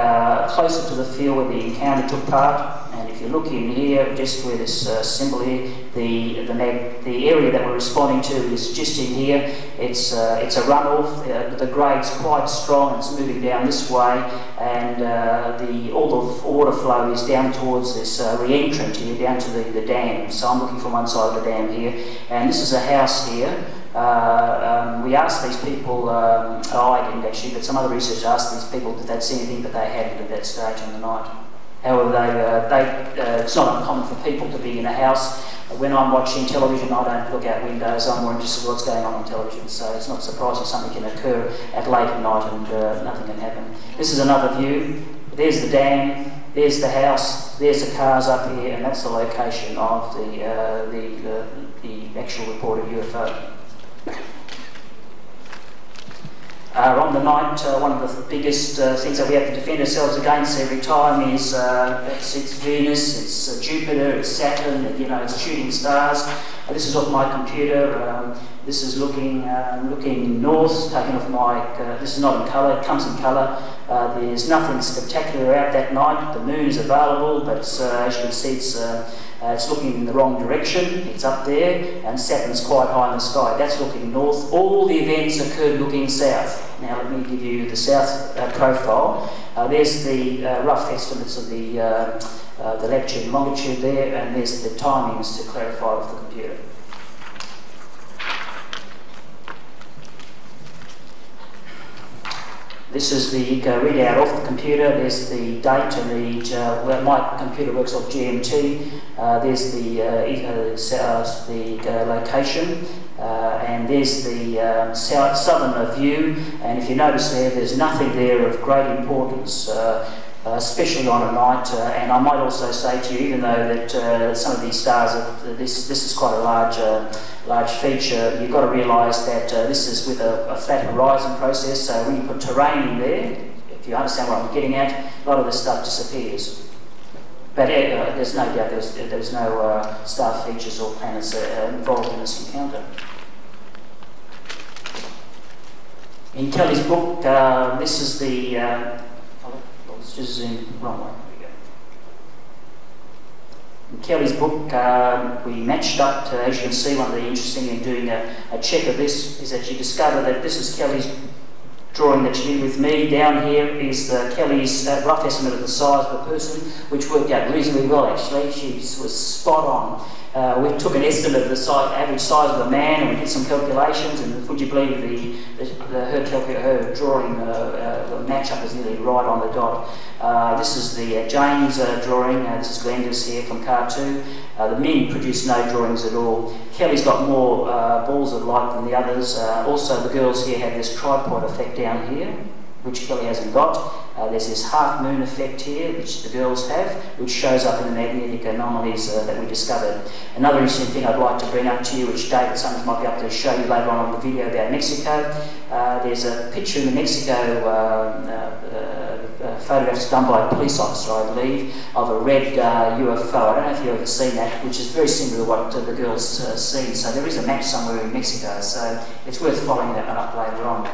closer to the field where the encounter took part, and if you look in here, just where this symbol here, the area that we're responding to is just in here. It's a runoff. The grade's quite strong. It's moving down this way, and all the water flow is down towards this re-entrant here, down to the dam. So I'm looking from one side of the dam here, and this is a house here. We asked these people, I didn't actually, but some other researchers asked these people if they'd seen anything, but they hadn't at that stage on the night. However, it's not uncommon for people to be in a house. When I'm watching television, I don't look out windows. I'm more interested in what's going on television. So it's not surprising something can occur at late at night and nothing can happen. This is another view. There's the dam. There's the house. There's the cars up here, and that's the location of the actual reported UFO. On the night, one of the biggest things that we have to defend ourselves against every time is it's Venus, it's Jupiter, it's Saturn, you know, it's shooting stars. This is off my computer. This is looking north, taken off my. This is not in colour. It comes in colour. There's nothing spectacular out that night. The moon is available, but as you can see, it's looking in the wrong direction. It's up there, and Saturn's quite high in the sky. That's looking north. All the events occurred looking south. Now let me give you the south profile. There's the rough estimates of the latitude and longitude there, and there's the timings to clarify with the computer. This is the readout off the computer. There's the date and well, my computer works off GMT. There's the location, and there's the southern view. And if you notice there's nothing there of great importance, especially on a night. And I might also say to you, even though that some of these stars, this is quite a large feature, you've got to realise that this is with a flat horizon process, so when you put terrain in there, if you understand what I'm getting at, a lot of this stuff disappears. But there's no doubt there's no star features or planets involved in this encounter. In Kelly's book, this is the... let's just zoom wrong way. In Kelly's book, we matched up to, as you can see, one of the interesting in doing a check of this is that you discover that this is Kelly's drawing that she did with me. Down here is Kelly's rough estimate of the size of a person, which worked out reasonably well actually. She was spot on. We took an estimate of the average size of a man, and we did some calculations, and would you believe her drawing match-up is nearly right on the dot. This is the James drawing. This is Glenda's here from Car 2. The men produced no drawings at all. Kelly's got more balls of light than the others. Also, the girls here have this tripod effect down here, which Kelly hasn't got. There's this half-moon effect here, which the girls have, which shows up in the magnetic anomalies that we discovered. Another interesting thing I'd like to bring up to you, which David Summers might be able to show you later on the video about Mexico. There's a picture in the Mexico photographs done by a police officer, I believe, of a red UFO. I don't know if you've ever seen that, which is very similar to what the girls seen. So there is a match somewhere in Mexico, so it's worth following that one up later on.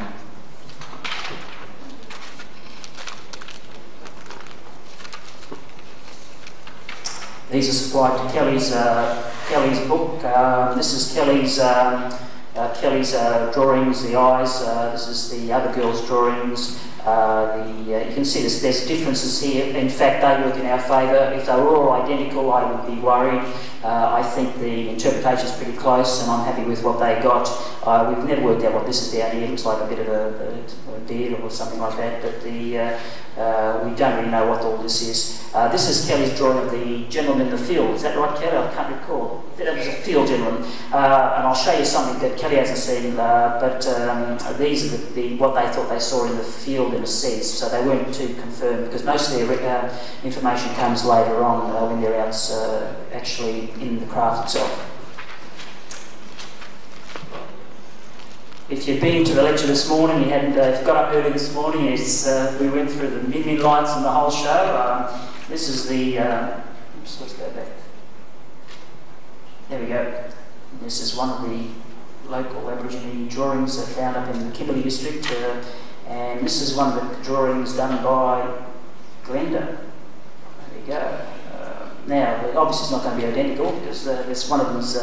These are supplied to Kelly's book. This is Kelly's drawings, the eyes. This is the other girl's drawings. You can see there's differences here. In fact, they work in our favour. If they were all identical, I would be worried. I think the interpretation is pretty close, and I'm happy with what they got. We've never worked out what this is down here. It looks like a bit of a beard or something like that, but we don't really know what all this is. This is Kelly's drawing of the gentleman in the field. Is that right, Kelly? I can't recall. That was a field gentleman. And I'll show you something that Kelly hasn't seen, but these are what they thought they saw in the field in a sense, so they weren't too confirmed, because most of their information comes later on when they're out actually in the craft itself. If you've been to the lecture this morning, you hadn't got up early this morning, we went through the midnight lights and the whole show. This is the, oops, let's go back. There we go. This is one of the local Aborigine drawings found up in the Kimberley district, and this is one of the drawings done by Glenda. There we go. Now, obviously it's not going to be identical because this one of them's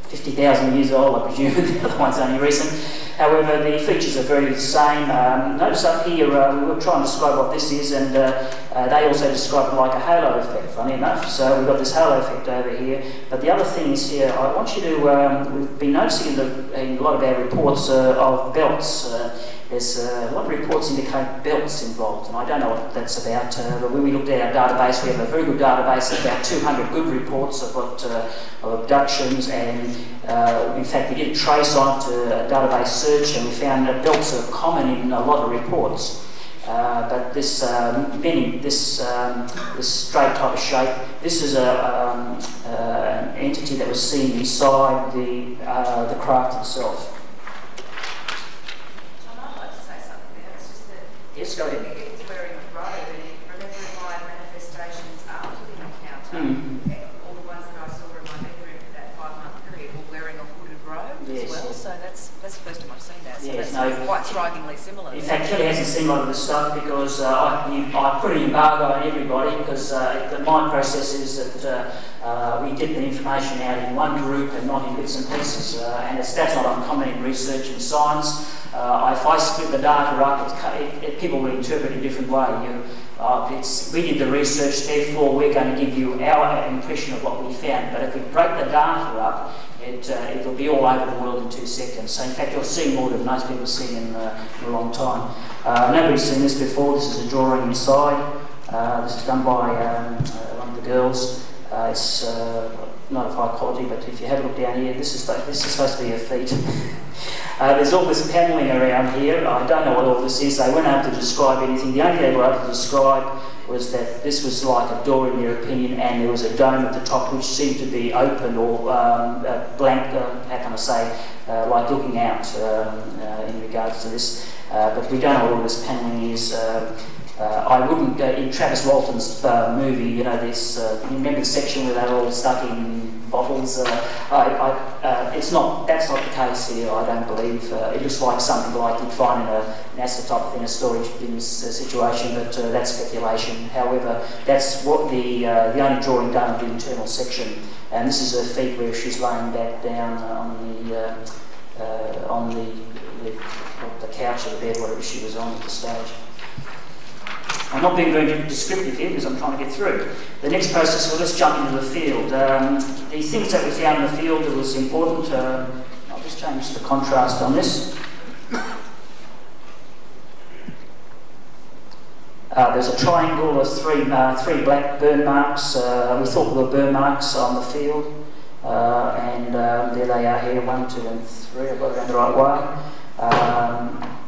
50,000 years old, I presume, the other one's only recent. However, the features are very the same. Notice up here, we were trying to describe what this is, and they also describe it like a halo effect, funny enough. So we've got this halo effect over here. But the other thing is here, I want you to, we've been noticing in a lot of our reports of belts. There's a lot of reports indicate belts involved, and I don't know what that's about, but when we looked at our database, we have a very good database of about 200 good reports of abductions, and in fact we did a trace on to a database search, and we found that belts are common in a lot of reports. But this straight type of shape, this is an entity that was seen inside the craft itself. Yes, go ahead. It's wearing a robe, and remember in my manifestations after the encounter, all the ones that I saw in my bedroom for that 5-month period were wearing a hooded robe as well, so that's the first time I've seen that, so that's quite strikingly similar. In fact, Kelly hasn't seen a lot of this stuff because I put an embargo on everybody because my process is that we get the information out in one group and not in bits and pieces, and that's not uncommon in research and science. If I split the data up, people will interpret it a different way. We did the research, therefore we're going to give you our impression of what we found. But if we break the data up, it'll be all over the world in 2 seconds. So in fact, you'll see more than most people have seen in a long time. Nobody's seen this before. This is a drawing inside. This is done by one of the girls. It's not of high quality, but if you have a look down here, this is supposed to be her feet. There's all this panelling around here. I don't know what all this is. They weren't able to describe anything. The only thing they were able to describe was that this was like a door in their opinion, and there was a dome at the top which seemed to be open or blank, how can I say, like looking out in regards to this. But we don't know what all this panelling is. I wouldn't, in Travis Walton's movie, you know, this, you remember the section where they're all stuck in bottles? That's not the case here, I don't believe. It looks like something like you'd find in a NASA type of thing, a storage bin situation, but that's speculation. However, that's what the only drawing done of the internal section. And this is her feet where she's laying back down on the couch or the bed, whatever she was on at the stage. I'm not being very descriptive here because I'm trying to get through. The next process, well, let's jump into the field. The things that we found in the field that was important, I'll just change the contrast on this. There's a triangle of three black burn marks. We thought there were burn marks on the field. And there they are here, 1, 2 and 3, I've got it around the right way.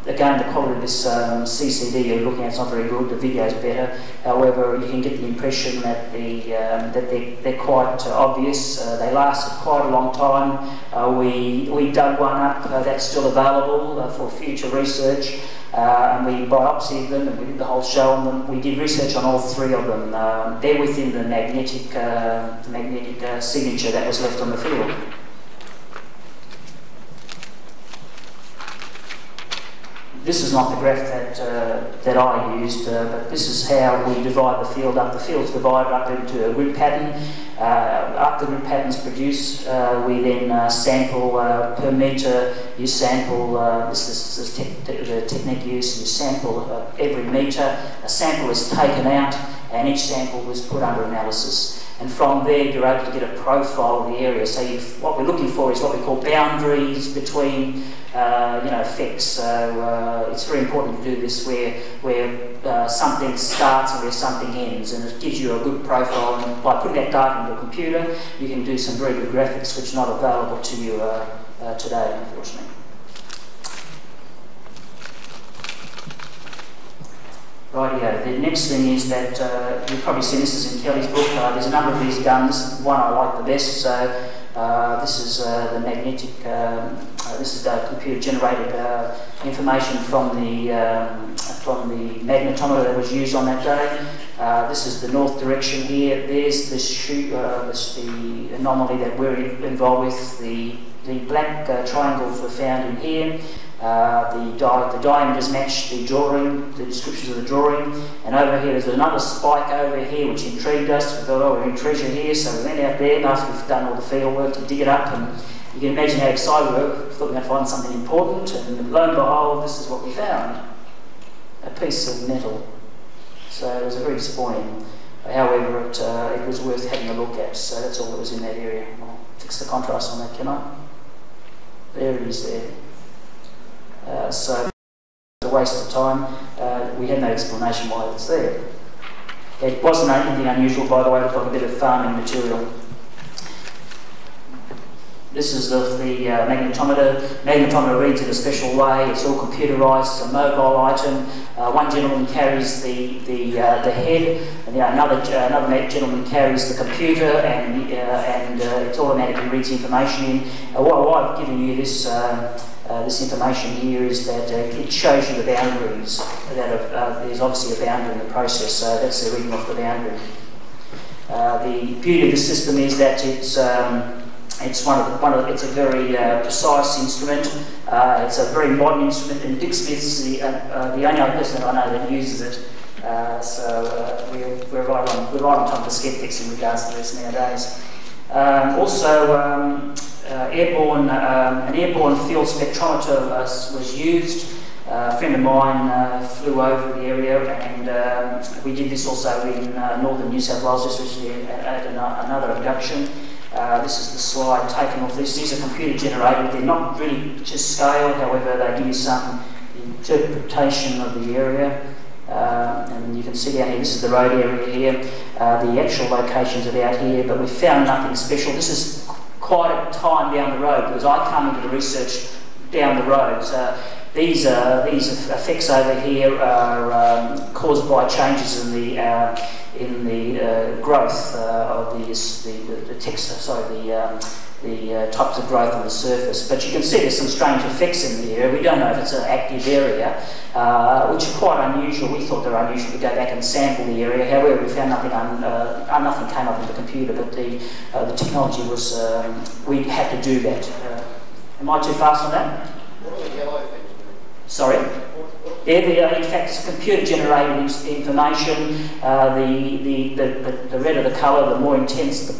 Again, the quality of this CCD you're looking at is not very good. The video's better. However, you can get the impression that they're quite obvious. They lasted quite a long time. We dug one up that's still available for future research, and we biopsied them and we did the whole show on them. We did research on all 3 of them. They're within the magnetic signature that was left on the field. This is not the graph that I used, but this is how we divide the field up. The field's divided up into a grid pattern. After the grid pattern's produced, we then sample per metre. You sample, this is the technique used, you sample every metre. A sample is taken out and each sample was put under analysis. And from there you're able to get a profile of the area. So what we're looking for is what we call boundaries between effects. So it's very important to do this where something starts and where something ends, and it gives you a good profile. And by putting that data into a computer, you can do some very good graphics which are not available to you today, unfortunately. Rightio. The next thing is that you've probably seen this is in Kelly's book. There's a number of these guns. One I like the best. So this is the magnetic. This is the computer-generated information from the magnetometer that was used on that day. This is the north direction here. There's this the anomaly that we're involved with. The black triangles were found in here. The diameters match the drawing, the descriptions of the drawing. And over here, there's another spike over here which intrigued us. We thought, oh, we're in treasure here, so we went out there after we've done all the field work to dig it up. And you can imagine how excited we were. We thought we were going to find something important, and lo and behold, this is what we found. A piece of metal. So it was very disappointing. However, it was worth having a look at, so that's all that was in that area. I'll fix the contrast on that, can I? There it is there. So it's a waste of time. We had no explanation why it's there. It wasn't anything unusual, by the way. It looked like a bit of farming material. This is of the magnetometer. Magnetometer reads in a special way. It's all computerised. It's a mobile item. One gentleman carries the head, and another gentleman carries the computer, and it automatically reads information in. Why I've given you this this information here is that it shows you the boundaries. That there's obviously a boundary in the process, so that's the reading off the boundary. The beauty of the system is that it's a very precise instrument. It's a very modern instrument, and Dick Smith's the only other person that I know that uses it. So we're right on top of the skeptics in regards to this nowadays. Also, an airborne field spectrometer was used. A friend of mine flew over the area, and we did this also in northern New South Wales just recently at another abduction. This is the slide taken off this. These are computer generated. They're not really to scale, however, they give you some interpretation of the area. And you can see down here, this is the road area here. The actual locations are out here, but we found nothing special. This is quite a time down the road because I come into the research down the road. So these effects over here are caused by changes in the growth of the types of growth on the surface. But you can see there's some strange effects in the area. We don't know if it's an active area, which are quite unusual. We thought they were unusual to go back and sample the area. However, we found nothing came up in the computer, but the technology was, we had to do that. Am I too fast on that? What are the yellow things? Sorry? In fact, it's computer-generated information. The redder the colour, the more intense the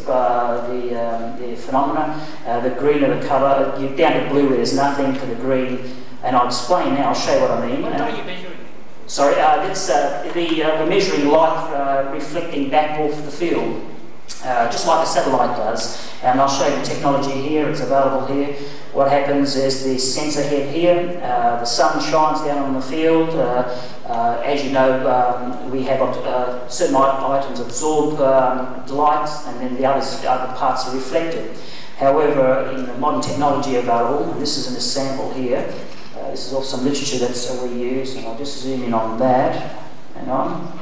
phenomena. The greener the colour, you're down to blue where there's nothing, to the green. And I'll explain now. I'll show you what I mean. What are you measuring? Sorry, we're measuring light reflecting back off the field, just like a satellite does. And I'll show you the technology here. It's available here. What happens is the sensor head here, the sun shines down on the field. As you know, we have certain items absorb light, and then the other parts are reflected. However, in the modern technology available, and this is in a sample here, this is also some literature that's we use, and I'll just zoom in on that. Hang on.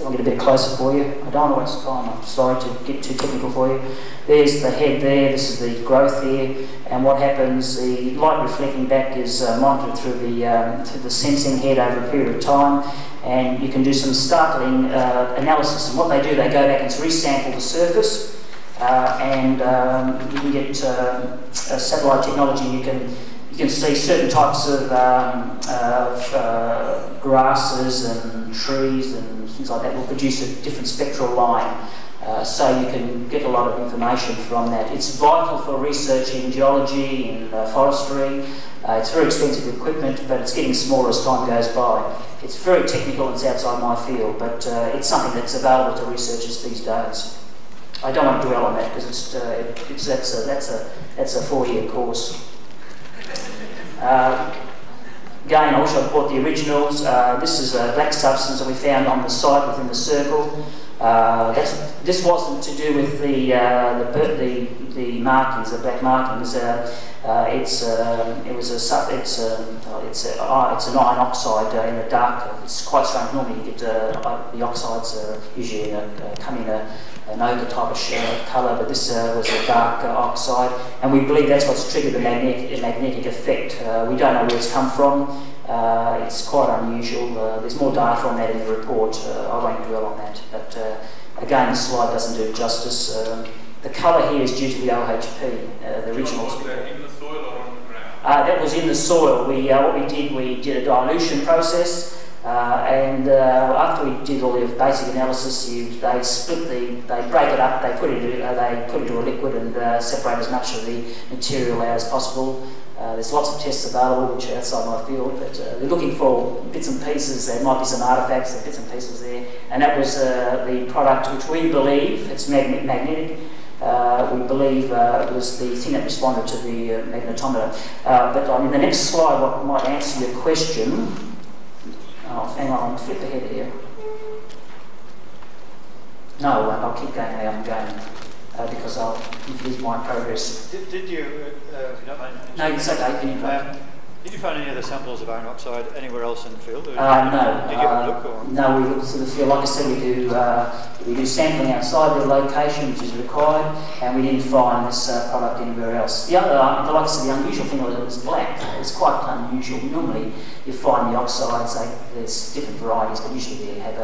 I'll get a bit closer for you. I don't want to waste time. I'm sorry to get too technical for you. There's the head there. This is the growth here. And what happens, the light reflecting back is monitored through the sensing head over a period of time. And you can do some startling analysis. And what they do, they go back and resample the surface. And you can get satellite technology. You can see certain types of grasses and trees and things like that will produce a different spectral line. So you can get a lot of information from that. It's vital for research in geology and forestry. It's very expensive equipment, but it's getting smaller as time goes by. It's very technical and it's outside my field, but it's something that's available to researchers these days. I don't want to dwell on that because that's a 4-year course. Again, I wish I'd bought the originals. This is a black substance that we found on the site within the circle. This wasn't to do with the markings, the black markings. It's an iron oxide in the dark. It's quite strange. Normally, you get the oxides usually come in an ochre type of colour, but this was a dark oxide, and we believe that's what's triggered the magnetic effect. We don't know where it's come from. It's quite unusual. There's more data on that in the report. I won't dwell on that, but again, the slide doesn't do it justice. The colour here is due to the OHP, the originals. In the soil or on the ground? That was in the soil. What we did a dilution process. And after we did all the basic analysis, they break it up, they put it into a liquid and separate as much of the material out as possible. There's lots of tests available which are outside my field, but they're looking for bits and pieces. There might be some artefacts, there are bits and pieces there, and that was the product which we believe, it's magnetic. We believe it was the thing that responded to the magnetometer. But in the next slide, what might answer your question. Oh, hang on, I'll flip ahead here. No, I'll keep going how I'm going because I'll confuse my progress. Did you, if you don't mind? No, it's okay. Can you did you find any other samples of iron oxide anywhere else in the field? Or no. Did you have a look? Or? No, we looked through the field. Like I said, we do sampling outside the location which is required, and we didn't find this product anywhere else. The other, like I said, the unusual thing was it was black. It's quite unusual. Normally, you find the oxides. There's different varieties, but usually they have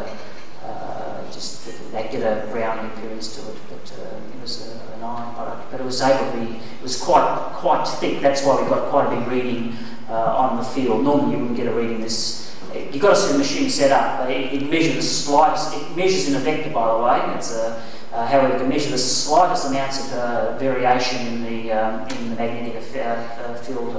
they get a browny appearance to it. But it was an iron product. But it was able to be. It was quite thick. That's why we got quite a big reading on the field. Normally, you wouldn't get a reading this. You've got to see the machine set up. It measures the slightest. It measures in a vector, by the way. It's however, it can measure the slightest amounts of variation in the magnetic field.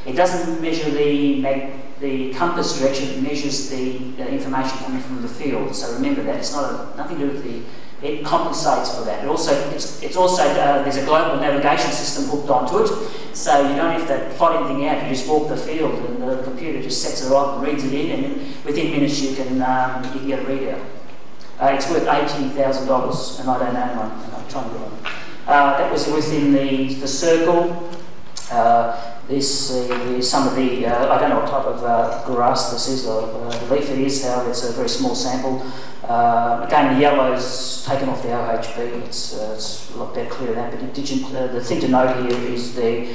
It doesn't measure the compass direction. It measures the information coming from the field. So remember that it's nothing to do with the. It compensates for that. It's also there's a global navigation system hooked onto it, so you don't have to plot anything out. You just walk the field, and the computer just sets it up and reads it in, and within minutes you can get a readout. It's worth $18,000, and I don't own one. And I'm trying to get one. That was within the circle. Some of the I don't know what type of grass this is, or the leaf it is. However, it's a very small sample. Again, the yellow's taken off the OHP. It's a lot better clear than that. But the thing to note here is the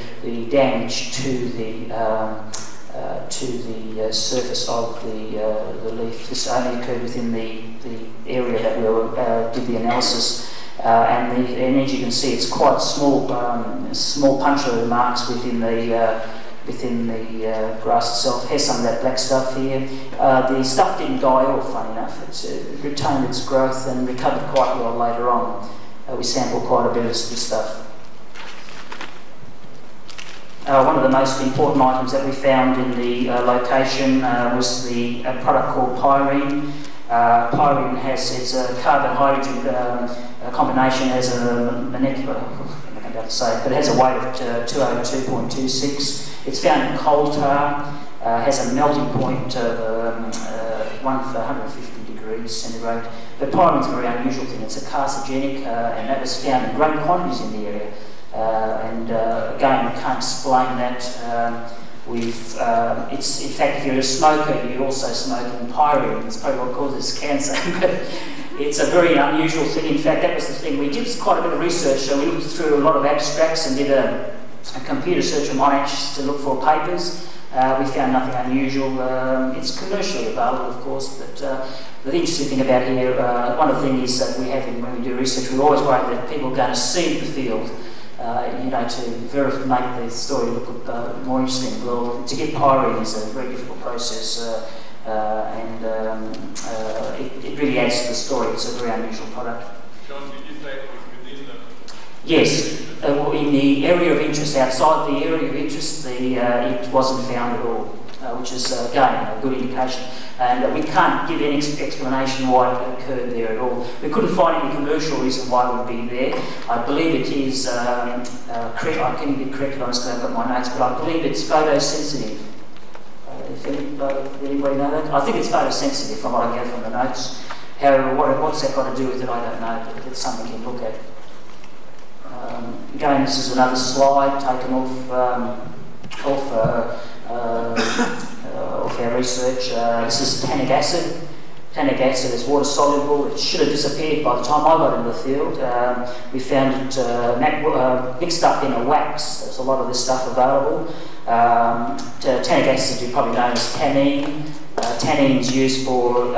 damage to the surface of the leaf. This only occurred within the area that we did the analysis. And as you can see, it's quite small, small puncture marks within the grass itself. Here's some of that black stuff here. The stuff didn't die off, funny enough. It retained its growth and recovered quite well later on. We sampled quite a bit of this stuff. One of the most important items that we found in the location was a product called pyrene. Pyrene it's a carbon-hydrogen combination, has a molecular, I'm about to say, but it has a weight of 202.26. It's found in coal tar, has a melting point of 150 degrees centigrade. But pyrene's a very unusual thing. It's a carcinogenic, and that was found in great quantities in the area. Again, we can't explain that. It's in fact, if you're a smoker, you're also smoking pyrene. That's probably what causes cancer. But it's a very unusual thing. In fact, that was the thing. We did quite a bit of research. So we looked through a lot of abstracts and did a computer search on Monash to look for papers. We found nothing unusual. It's commercially available, of course, but the interesting thing about here, one of the things that we have when we do research, we're always worried that people are going to see the field. To make the story look more interesting. Well, to get pyrene is a very difficult process, it really adds to the story. It's a very unusual product. John, did you say it was within the... Yes, in the area of interest, outside the area of interest, it wasn't found at all, which is, again, a good indication. And we can't give any explanation why it occurred there at all. We couldn't find any commercial reason why it would be there. I believe it is, correct, I can be corrected on this because I've got my notes, but I believe it's photosensitive. If anybody know that? I think it's photosensitive from what I get from the notes. However, what's that got to do with it, I don't know, but it's something you can look at. Again, this is another slide taken off our research. This is tannic acid. Tannic acid is water soluble. It should have disappeared by the time I got into the field. We found it mixed up in a wax. There's a lot of this stuff available. Tannic acid you probably know as tannine. Tannin is used for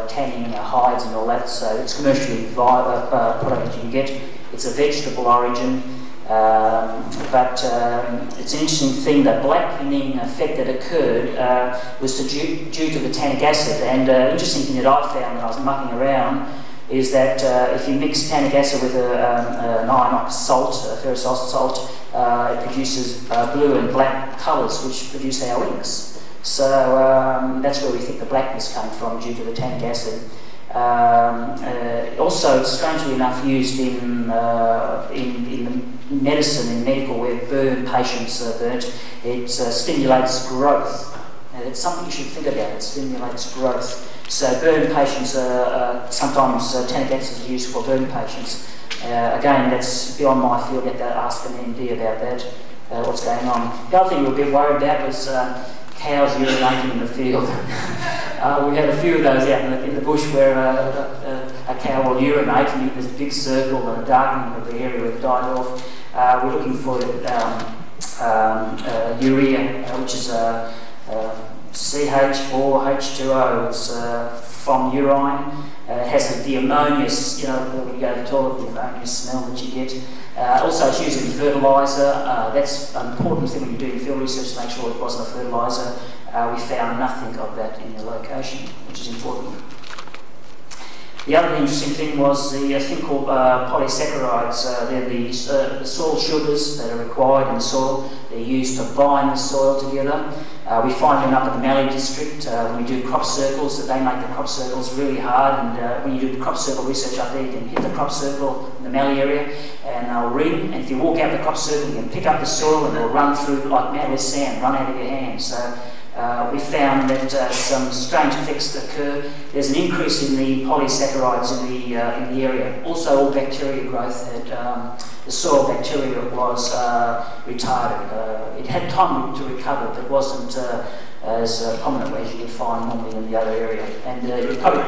tanning hides and all that. So it's commercially viable product that you can get. It's a vegetable origin. But it's an interesting thing, the blackening effect that occurred was due to the tannic acid. And interesting thing that I found when I was mucking around is that if you mix tannic acid with an iron salt, a ferrous salt, it produces blue and black colours which produce our inks. So that's where we think the blackness came from, due to the tannic acid. Also, strangely enough, used in medicine, in medical, where burn patients are burnt. It stimulates growth. And it's something you should think about. It stimulates growth. So burn patients sometimes tannic acid is used for burn patients. Again, that's beyond my field. You have to ask an MD about that. What's going on? The other thing we were a bit worried about was cows urinating in the field. We had a few of those out in the bush where a cow will urinate, and there's a big circle and a darkening of the area where it died off. We're looking for urea, which is CH4H2O. It's from urine. It has the ammonia, when you go to the toilet, the ammonia smell that you get. Also, it's used in fertiliser. That's an important thing when you're doing field research, to make sure it wasn't a fertiliser. We found nothing of that in the location, which is important. The other interesting thing was the thing called polysaccharides. They're the soil sugars that are required in the soil. They're used to bind the soil together. We find them up at the Mallee district when we do crop circles, that they make the crop circles really hard. And when you do the crop circle research up there, you can hit the crop circle in the Mallee area and they'll ring. And if you walk out the crop circle, you can pick up the soil and it'll run through like mad with sand, run out of your hands. So we found that some strange effects occur. There's an increase in the polysaccharides in the area. Also, all bacteria growth had the soil bacteria was retarded. It had time to recover, but wasn't as prominent as you would find normally in the other area. And you probably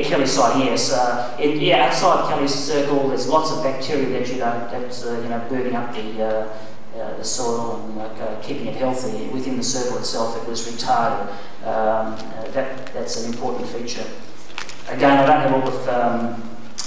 Kelly site, yes. Outside Kelly's circle, there's lots of bacteria that's burning up the soil and keeping it healthy. Within the circle itself, it was retarded. That's an important feature. Again, I don't have all of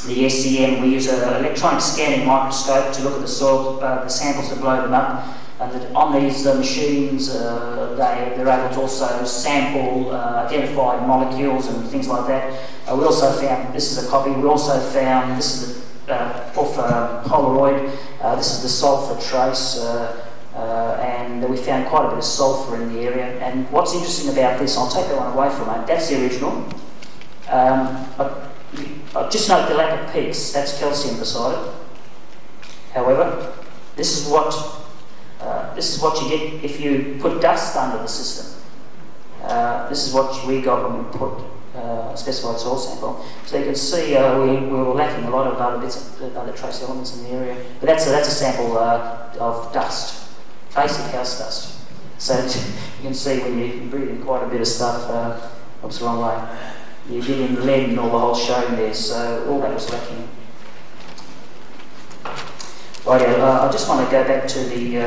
the SEM. We use an electronic scanning microscope to look at the soil, the samples, to blow them up. And on these machines, they're able to also sample, identify molecules and things like that. We also found, this is a copy, we also found, this is the Polaroid, this is the sulphur trace, and we found quite a bit of sulphur in the area. And what's interesting about this, I'll take that one away from it, that's the original. Just note the lack of peaks, that's calcium beside it. However, this is what you get if you put dust under the system. This is what we got when we put a specified soil sample. So you can see we were lacking a lot of other bits, other trace elements in the area. But that's a sample of dust, basic house dust. So you can see when you breathe in quite a bit of stuff, oops, the wrong way. You get in lead and all the whole show there, so all that was lacking. Right, I just want to go back to the,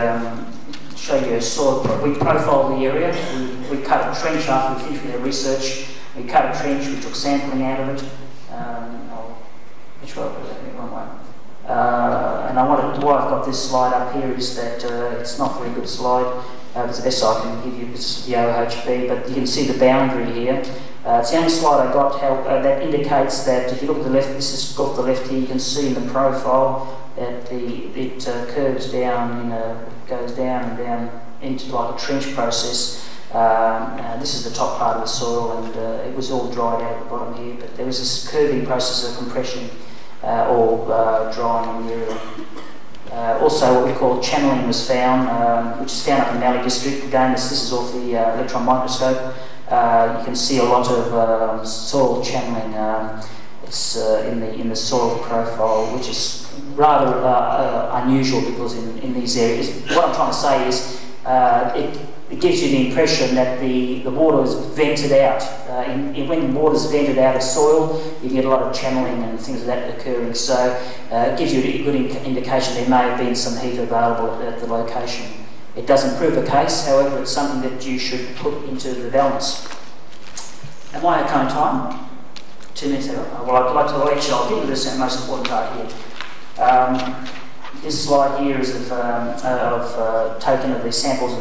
show you a soil. We profiled the area, we cut a trench after we finished with our research. We cut a trench, we took sampling out of it. Which way was that? Wrong way. And why I've got this slide up here is that it's not a very good slide. It's the best I can give you, it's the OHB, but you can see the boundary here. It's the only slide I got that indicates that if you look at the left, this is off the left here, you can see in the profile that it curves down, goes down and down into like a trench process. This is the top part of the soil, and it was all dried out at the bottom here, but there was this curving process of compression or drying in the area. Also, what we call channeling was found, which is found up in the Mallee district. Again, this is off the electron microscope. You can see a lot of soil channeling. It's in the soil profile, which is rather unusual, because in these areas, what I'm trying to say is it gives you the impression that the water is vented out. When water is vented out of soil, you can get a lot of channeling and things like that occurring. So it gives you a good indication there may have been some heat available at the location. It doesn't prove a case, however, it's something that you should put into the balance. Am I okay on time? 2 minutes ago? Well, I'd like to actually, I'll get to this most important part here. This slide here is taken of the samples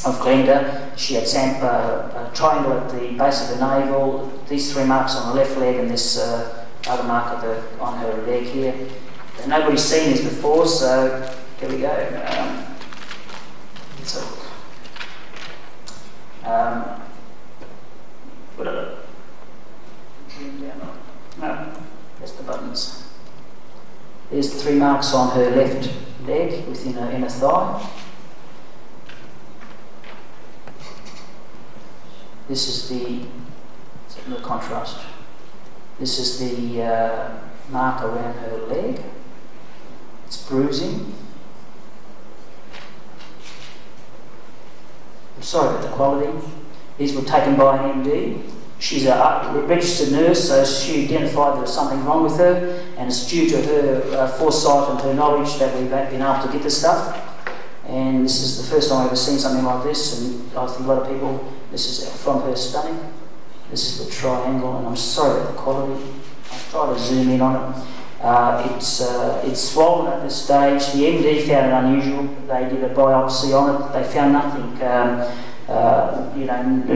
of Glenda. She had a triangle at the base of the navel, these 3 marks on the left leg, and this other mark on her leg here. Nobody's seen this before, so here we go. No, that's the buttons. There's the 3 marks on her left leg within her inner thigh. This is the contrast. This is the mark around her leg. It's bruising. I'm sorry about the quality. These were taken by an MD. She's a registered nurse, so she identified there was something wrong with her, and it's due to her foresight and her knowledge that we've been able to get this stuff. And this is the first time I've ever seen something like this, and I think a lot of people, this is from her stomach. This is the triangle, and I'm sorry about the quality. I'll try to zoom in on it. It's swollen at this stage. The MD found it unusual. They did a biopsy on it. They found nothing,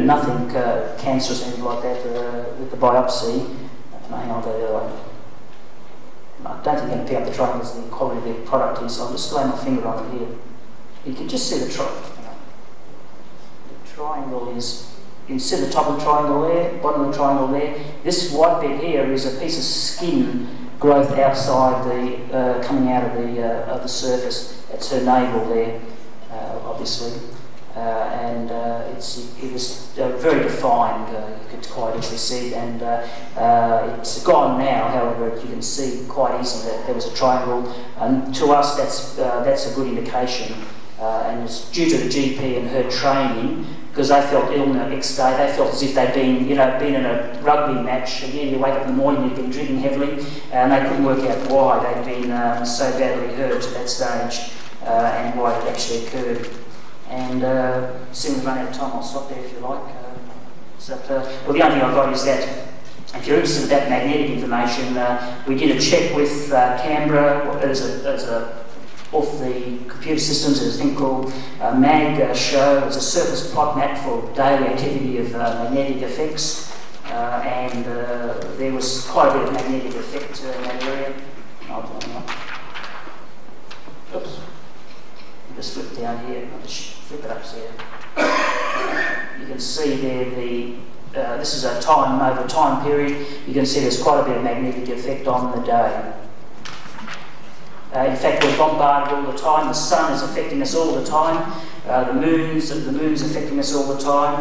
nothing cancerous or anything like that with the biopsy. Hang on, I don't think you can pick up the triangles, the quality of the product is, so I'm just laying my finger on it here. You can just see the triangle. The triangle is, you can see the top of the triangle there, bottom of the triangle there. This white bit here is a piece of skin growth outside coming out of the surface. It's her navel there, obviously, and it was very defined. You could quite easily see it, and it's gone now. However, you can see quite easily that there was a triangle, and to us that's a good indication. And it's due to the GP and her training, because they felt ill the next day. They felt as if they'd been in a rugby match. And you wake up in the morning, you've been drinking heavily, and they couldn't work out why they'd been so badly hurt at that stage and why it actually occurred. And soon we've run out of time. I'll stop there if you like. Well, the only thing I've got is that if you're interested in that magnetic information, we did a check with Canberra. There's off the computer systems, there's a thing called MAG show. It's a surface plot map for daily activity of magnetic effects, and there was quite a bit of magnetic effect in that area. Oops. Just flip down here. I'll just flip it up so you can see there this is a over time period. You can see there's quite a bit of magnetic effect on the day. In fact, we're bombarded all the time. The sun is affecting us all the time. The moon's affecting us all the time.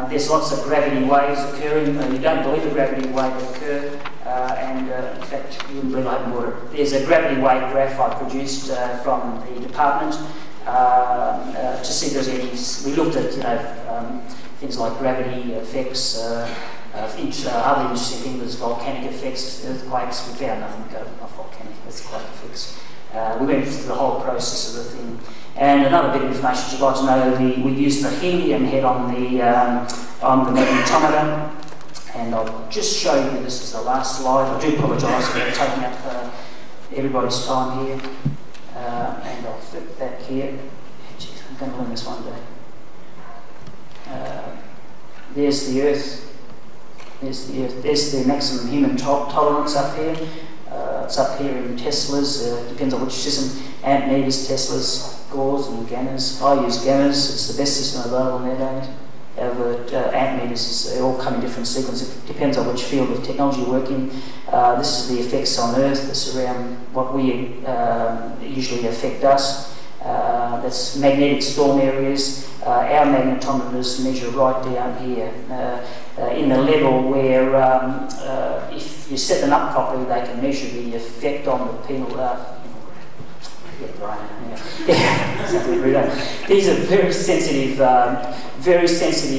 There's lots of gravity waves occurring. You don't believe a gravity wave will occur. In fact, you wouldn't believe I haven't bought it. There's a gravity wave graph I produced from the department to see if there's any. We looked at things like gravity effects. Other interesting things was volcanic effects, earthquakes. We found nothing of volcanic earthquake effects. We went through the whole process of the thing. And another bit of information you'd like to know: we used the helium head on the magnetometer. And I'll just show you. This is the last slide. I do apologise for taking up everybody's time here. And I'll flip back here. Jeez, I'm going to learn this one day. There's the Earth. There's the maximum human tolerance up here. It's up here in Teslas. Depends on which system. Amp meters, Teslas, Gauss and Gammas. I use Gammas. It's the best system available nowadays. However, amp meters all come in different sequences. It depends on which field of technology you're working. This is the effects on Earth. That's around what we usually affect us. That's magnetic storm areas. Our magnetometers measure right down here in the level where if you set them up properly, they can measure the effect on the penal. These are very sensitive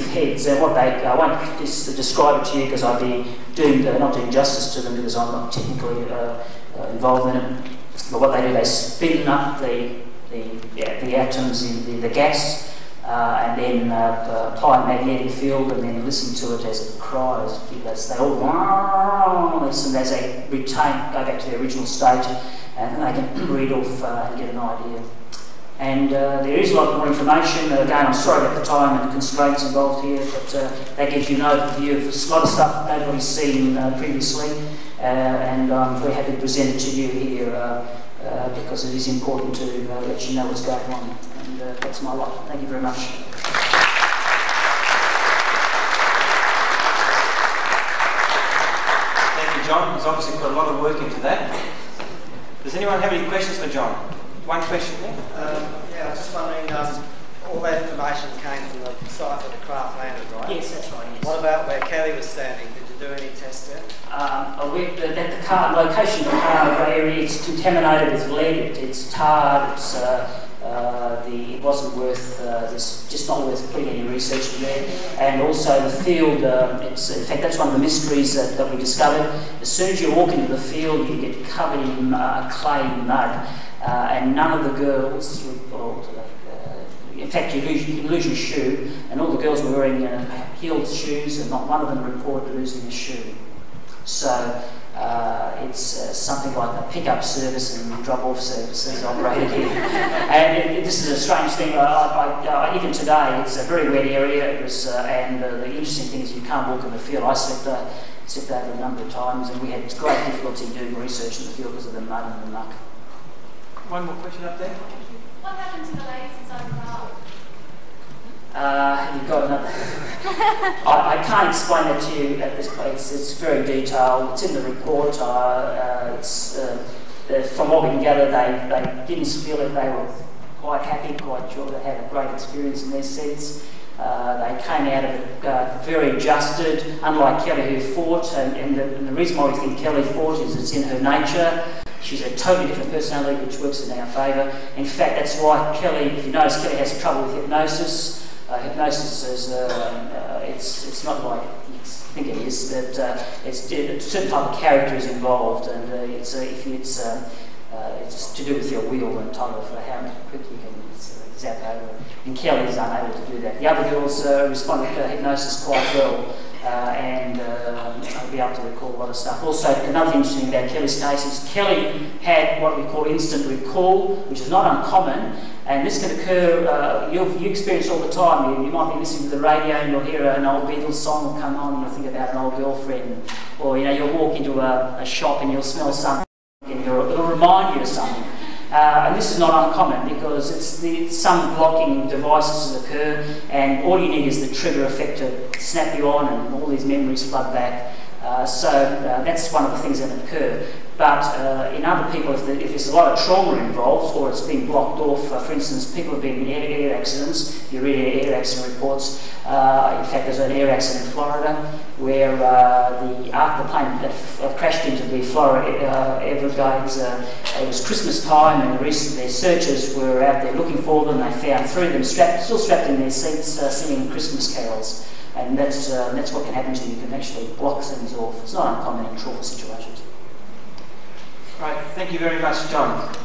heads, and what they I won't describe it to you because I'd be not doing justice to them because I'm not technically involved in it. But what they do, they spin up the atoms in the gas, and then apply a magnetic field and then listen to it as it cries. Because they all listen as they go back to their original state, and they can read off and get an idea. And there is a lot more information. Again, I'm sorry about the time and constraints involved here, but that gives you an overview of a lot of stuff nobody's seen previously, and I'm very happy to present it to you here because it is important to let you know what's going on. And that's my lot. Thank you very much. Thank you, John. He's obviously put a lot of work into that. Does anyone have any questions for John? One question there. Yeah, I was just wondering, all that information came from the site where the craft landed, right? Yes, that's right. Yes. What about where Kelly was standing? Did you do any tests there? At the car location of the car area, it's contaminated with lead. It's tarred. It's it wasn't worth. It's just not worth putting any research in there. And also the field. In fact, that's one of the mysteries that we discovered. As soon as you walk into the field, you get covered in clay mud. And none of the girls were, in fact, you can lose your shoe, and all the girls were wearing heeled shoes, and not one of them reported losing a shoe. So it's something like a pickup service and drop-off services operated here. And this is a strange thing. Even today, it's a very wet area. It was, and the interesting thing is you can't walk in the field. I slept over a number of times, and we had great difficulty doing research in the field because of the mud and the muck. One more question up there. What happened to the ladies inside the car? You've got another. I can't explain it to you at this place. It's very detailed. It's in the report. From what we can gather, they didn't feel it. They were quite happy, quite sure they had a great experience in their seats. They came out of it very adjusted, unlike Kelly who fought. And the reason why we think Kelly fought is it's in her nature. She's a totally different personality, which works in our favour. In fact, that's why Kelly, if you notice, Kelly has trouble with hypnosis. Hypnosis is, it's not like you think it is, that it's a certain type of character is involved, and it's to do with your will and type of how quickly you can zap over. And Kelly is unable to do that. The other girls responded to hypnosis quite well. And I'll be able to recall a lot of stuff. Also, another thing interesting about Kelly's case is Kelly had what we call instant recall, which is not uncommon, and this can occur, you experience all the time. You might be listening to the radio and you'll hear an old Beatles song will come on and you'll think about an old girlfriend, or you'll walk into a shop and you'll smell something and it'll remind you of something. And this is not uncommon because some blocking devices occur, and all you need is the trigger effect to snap you on, and all these memories flood back. So that's one of the things that occur. But in other people, if there's a lot of trauma involved, or it's been blocked off, for instance, people have been in air accidents. You read air accident reports. In fact, there's an air accident in Florida where the plane that crashed into the Florida Everglades. It was Christmas time, and their searchers were out there looking for them. They found three of them still strapped in their seats, singing Christmas carols. And that's what can happen to you. You can actually block things off. It's not uncommon in trauma situations. Right, thank you very much, John.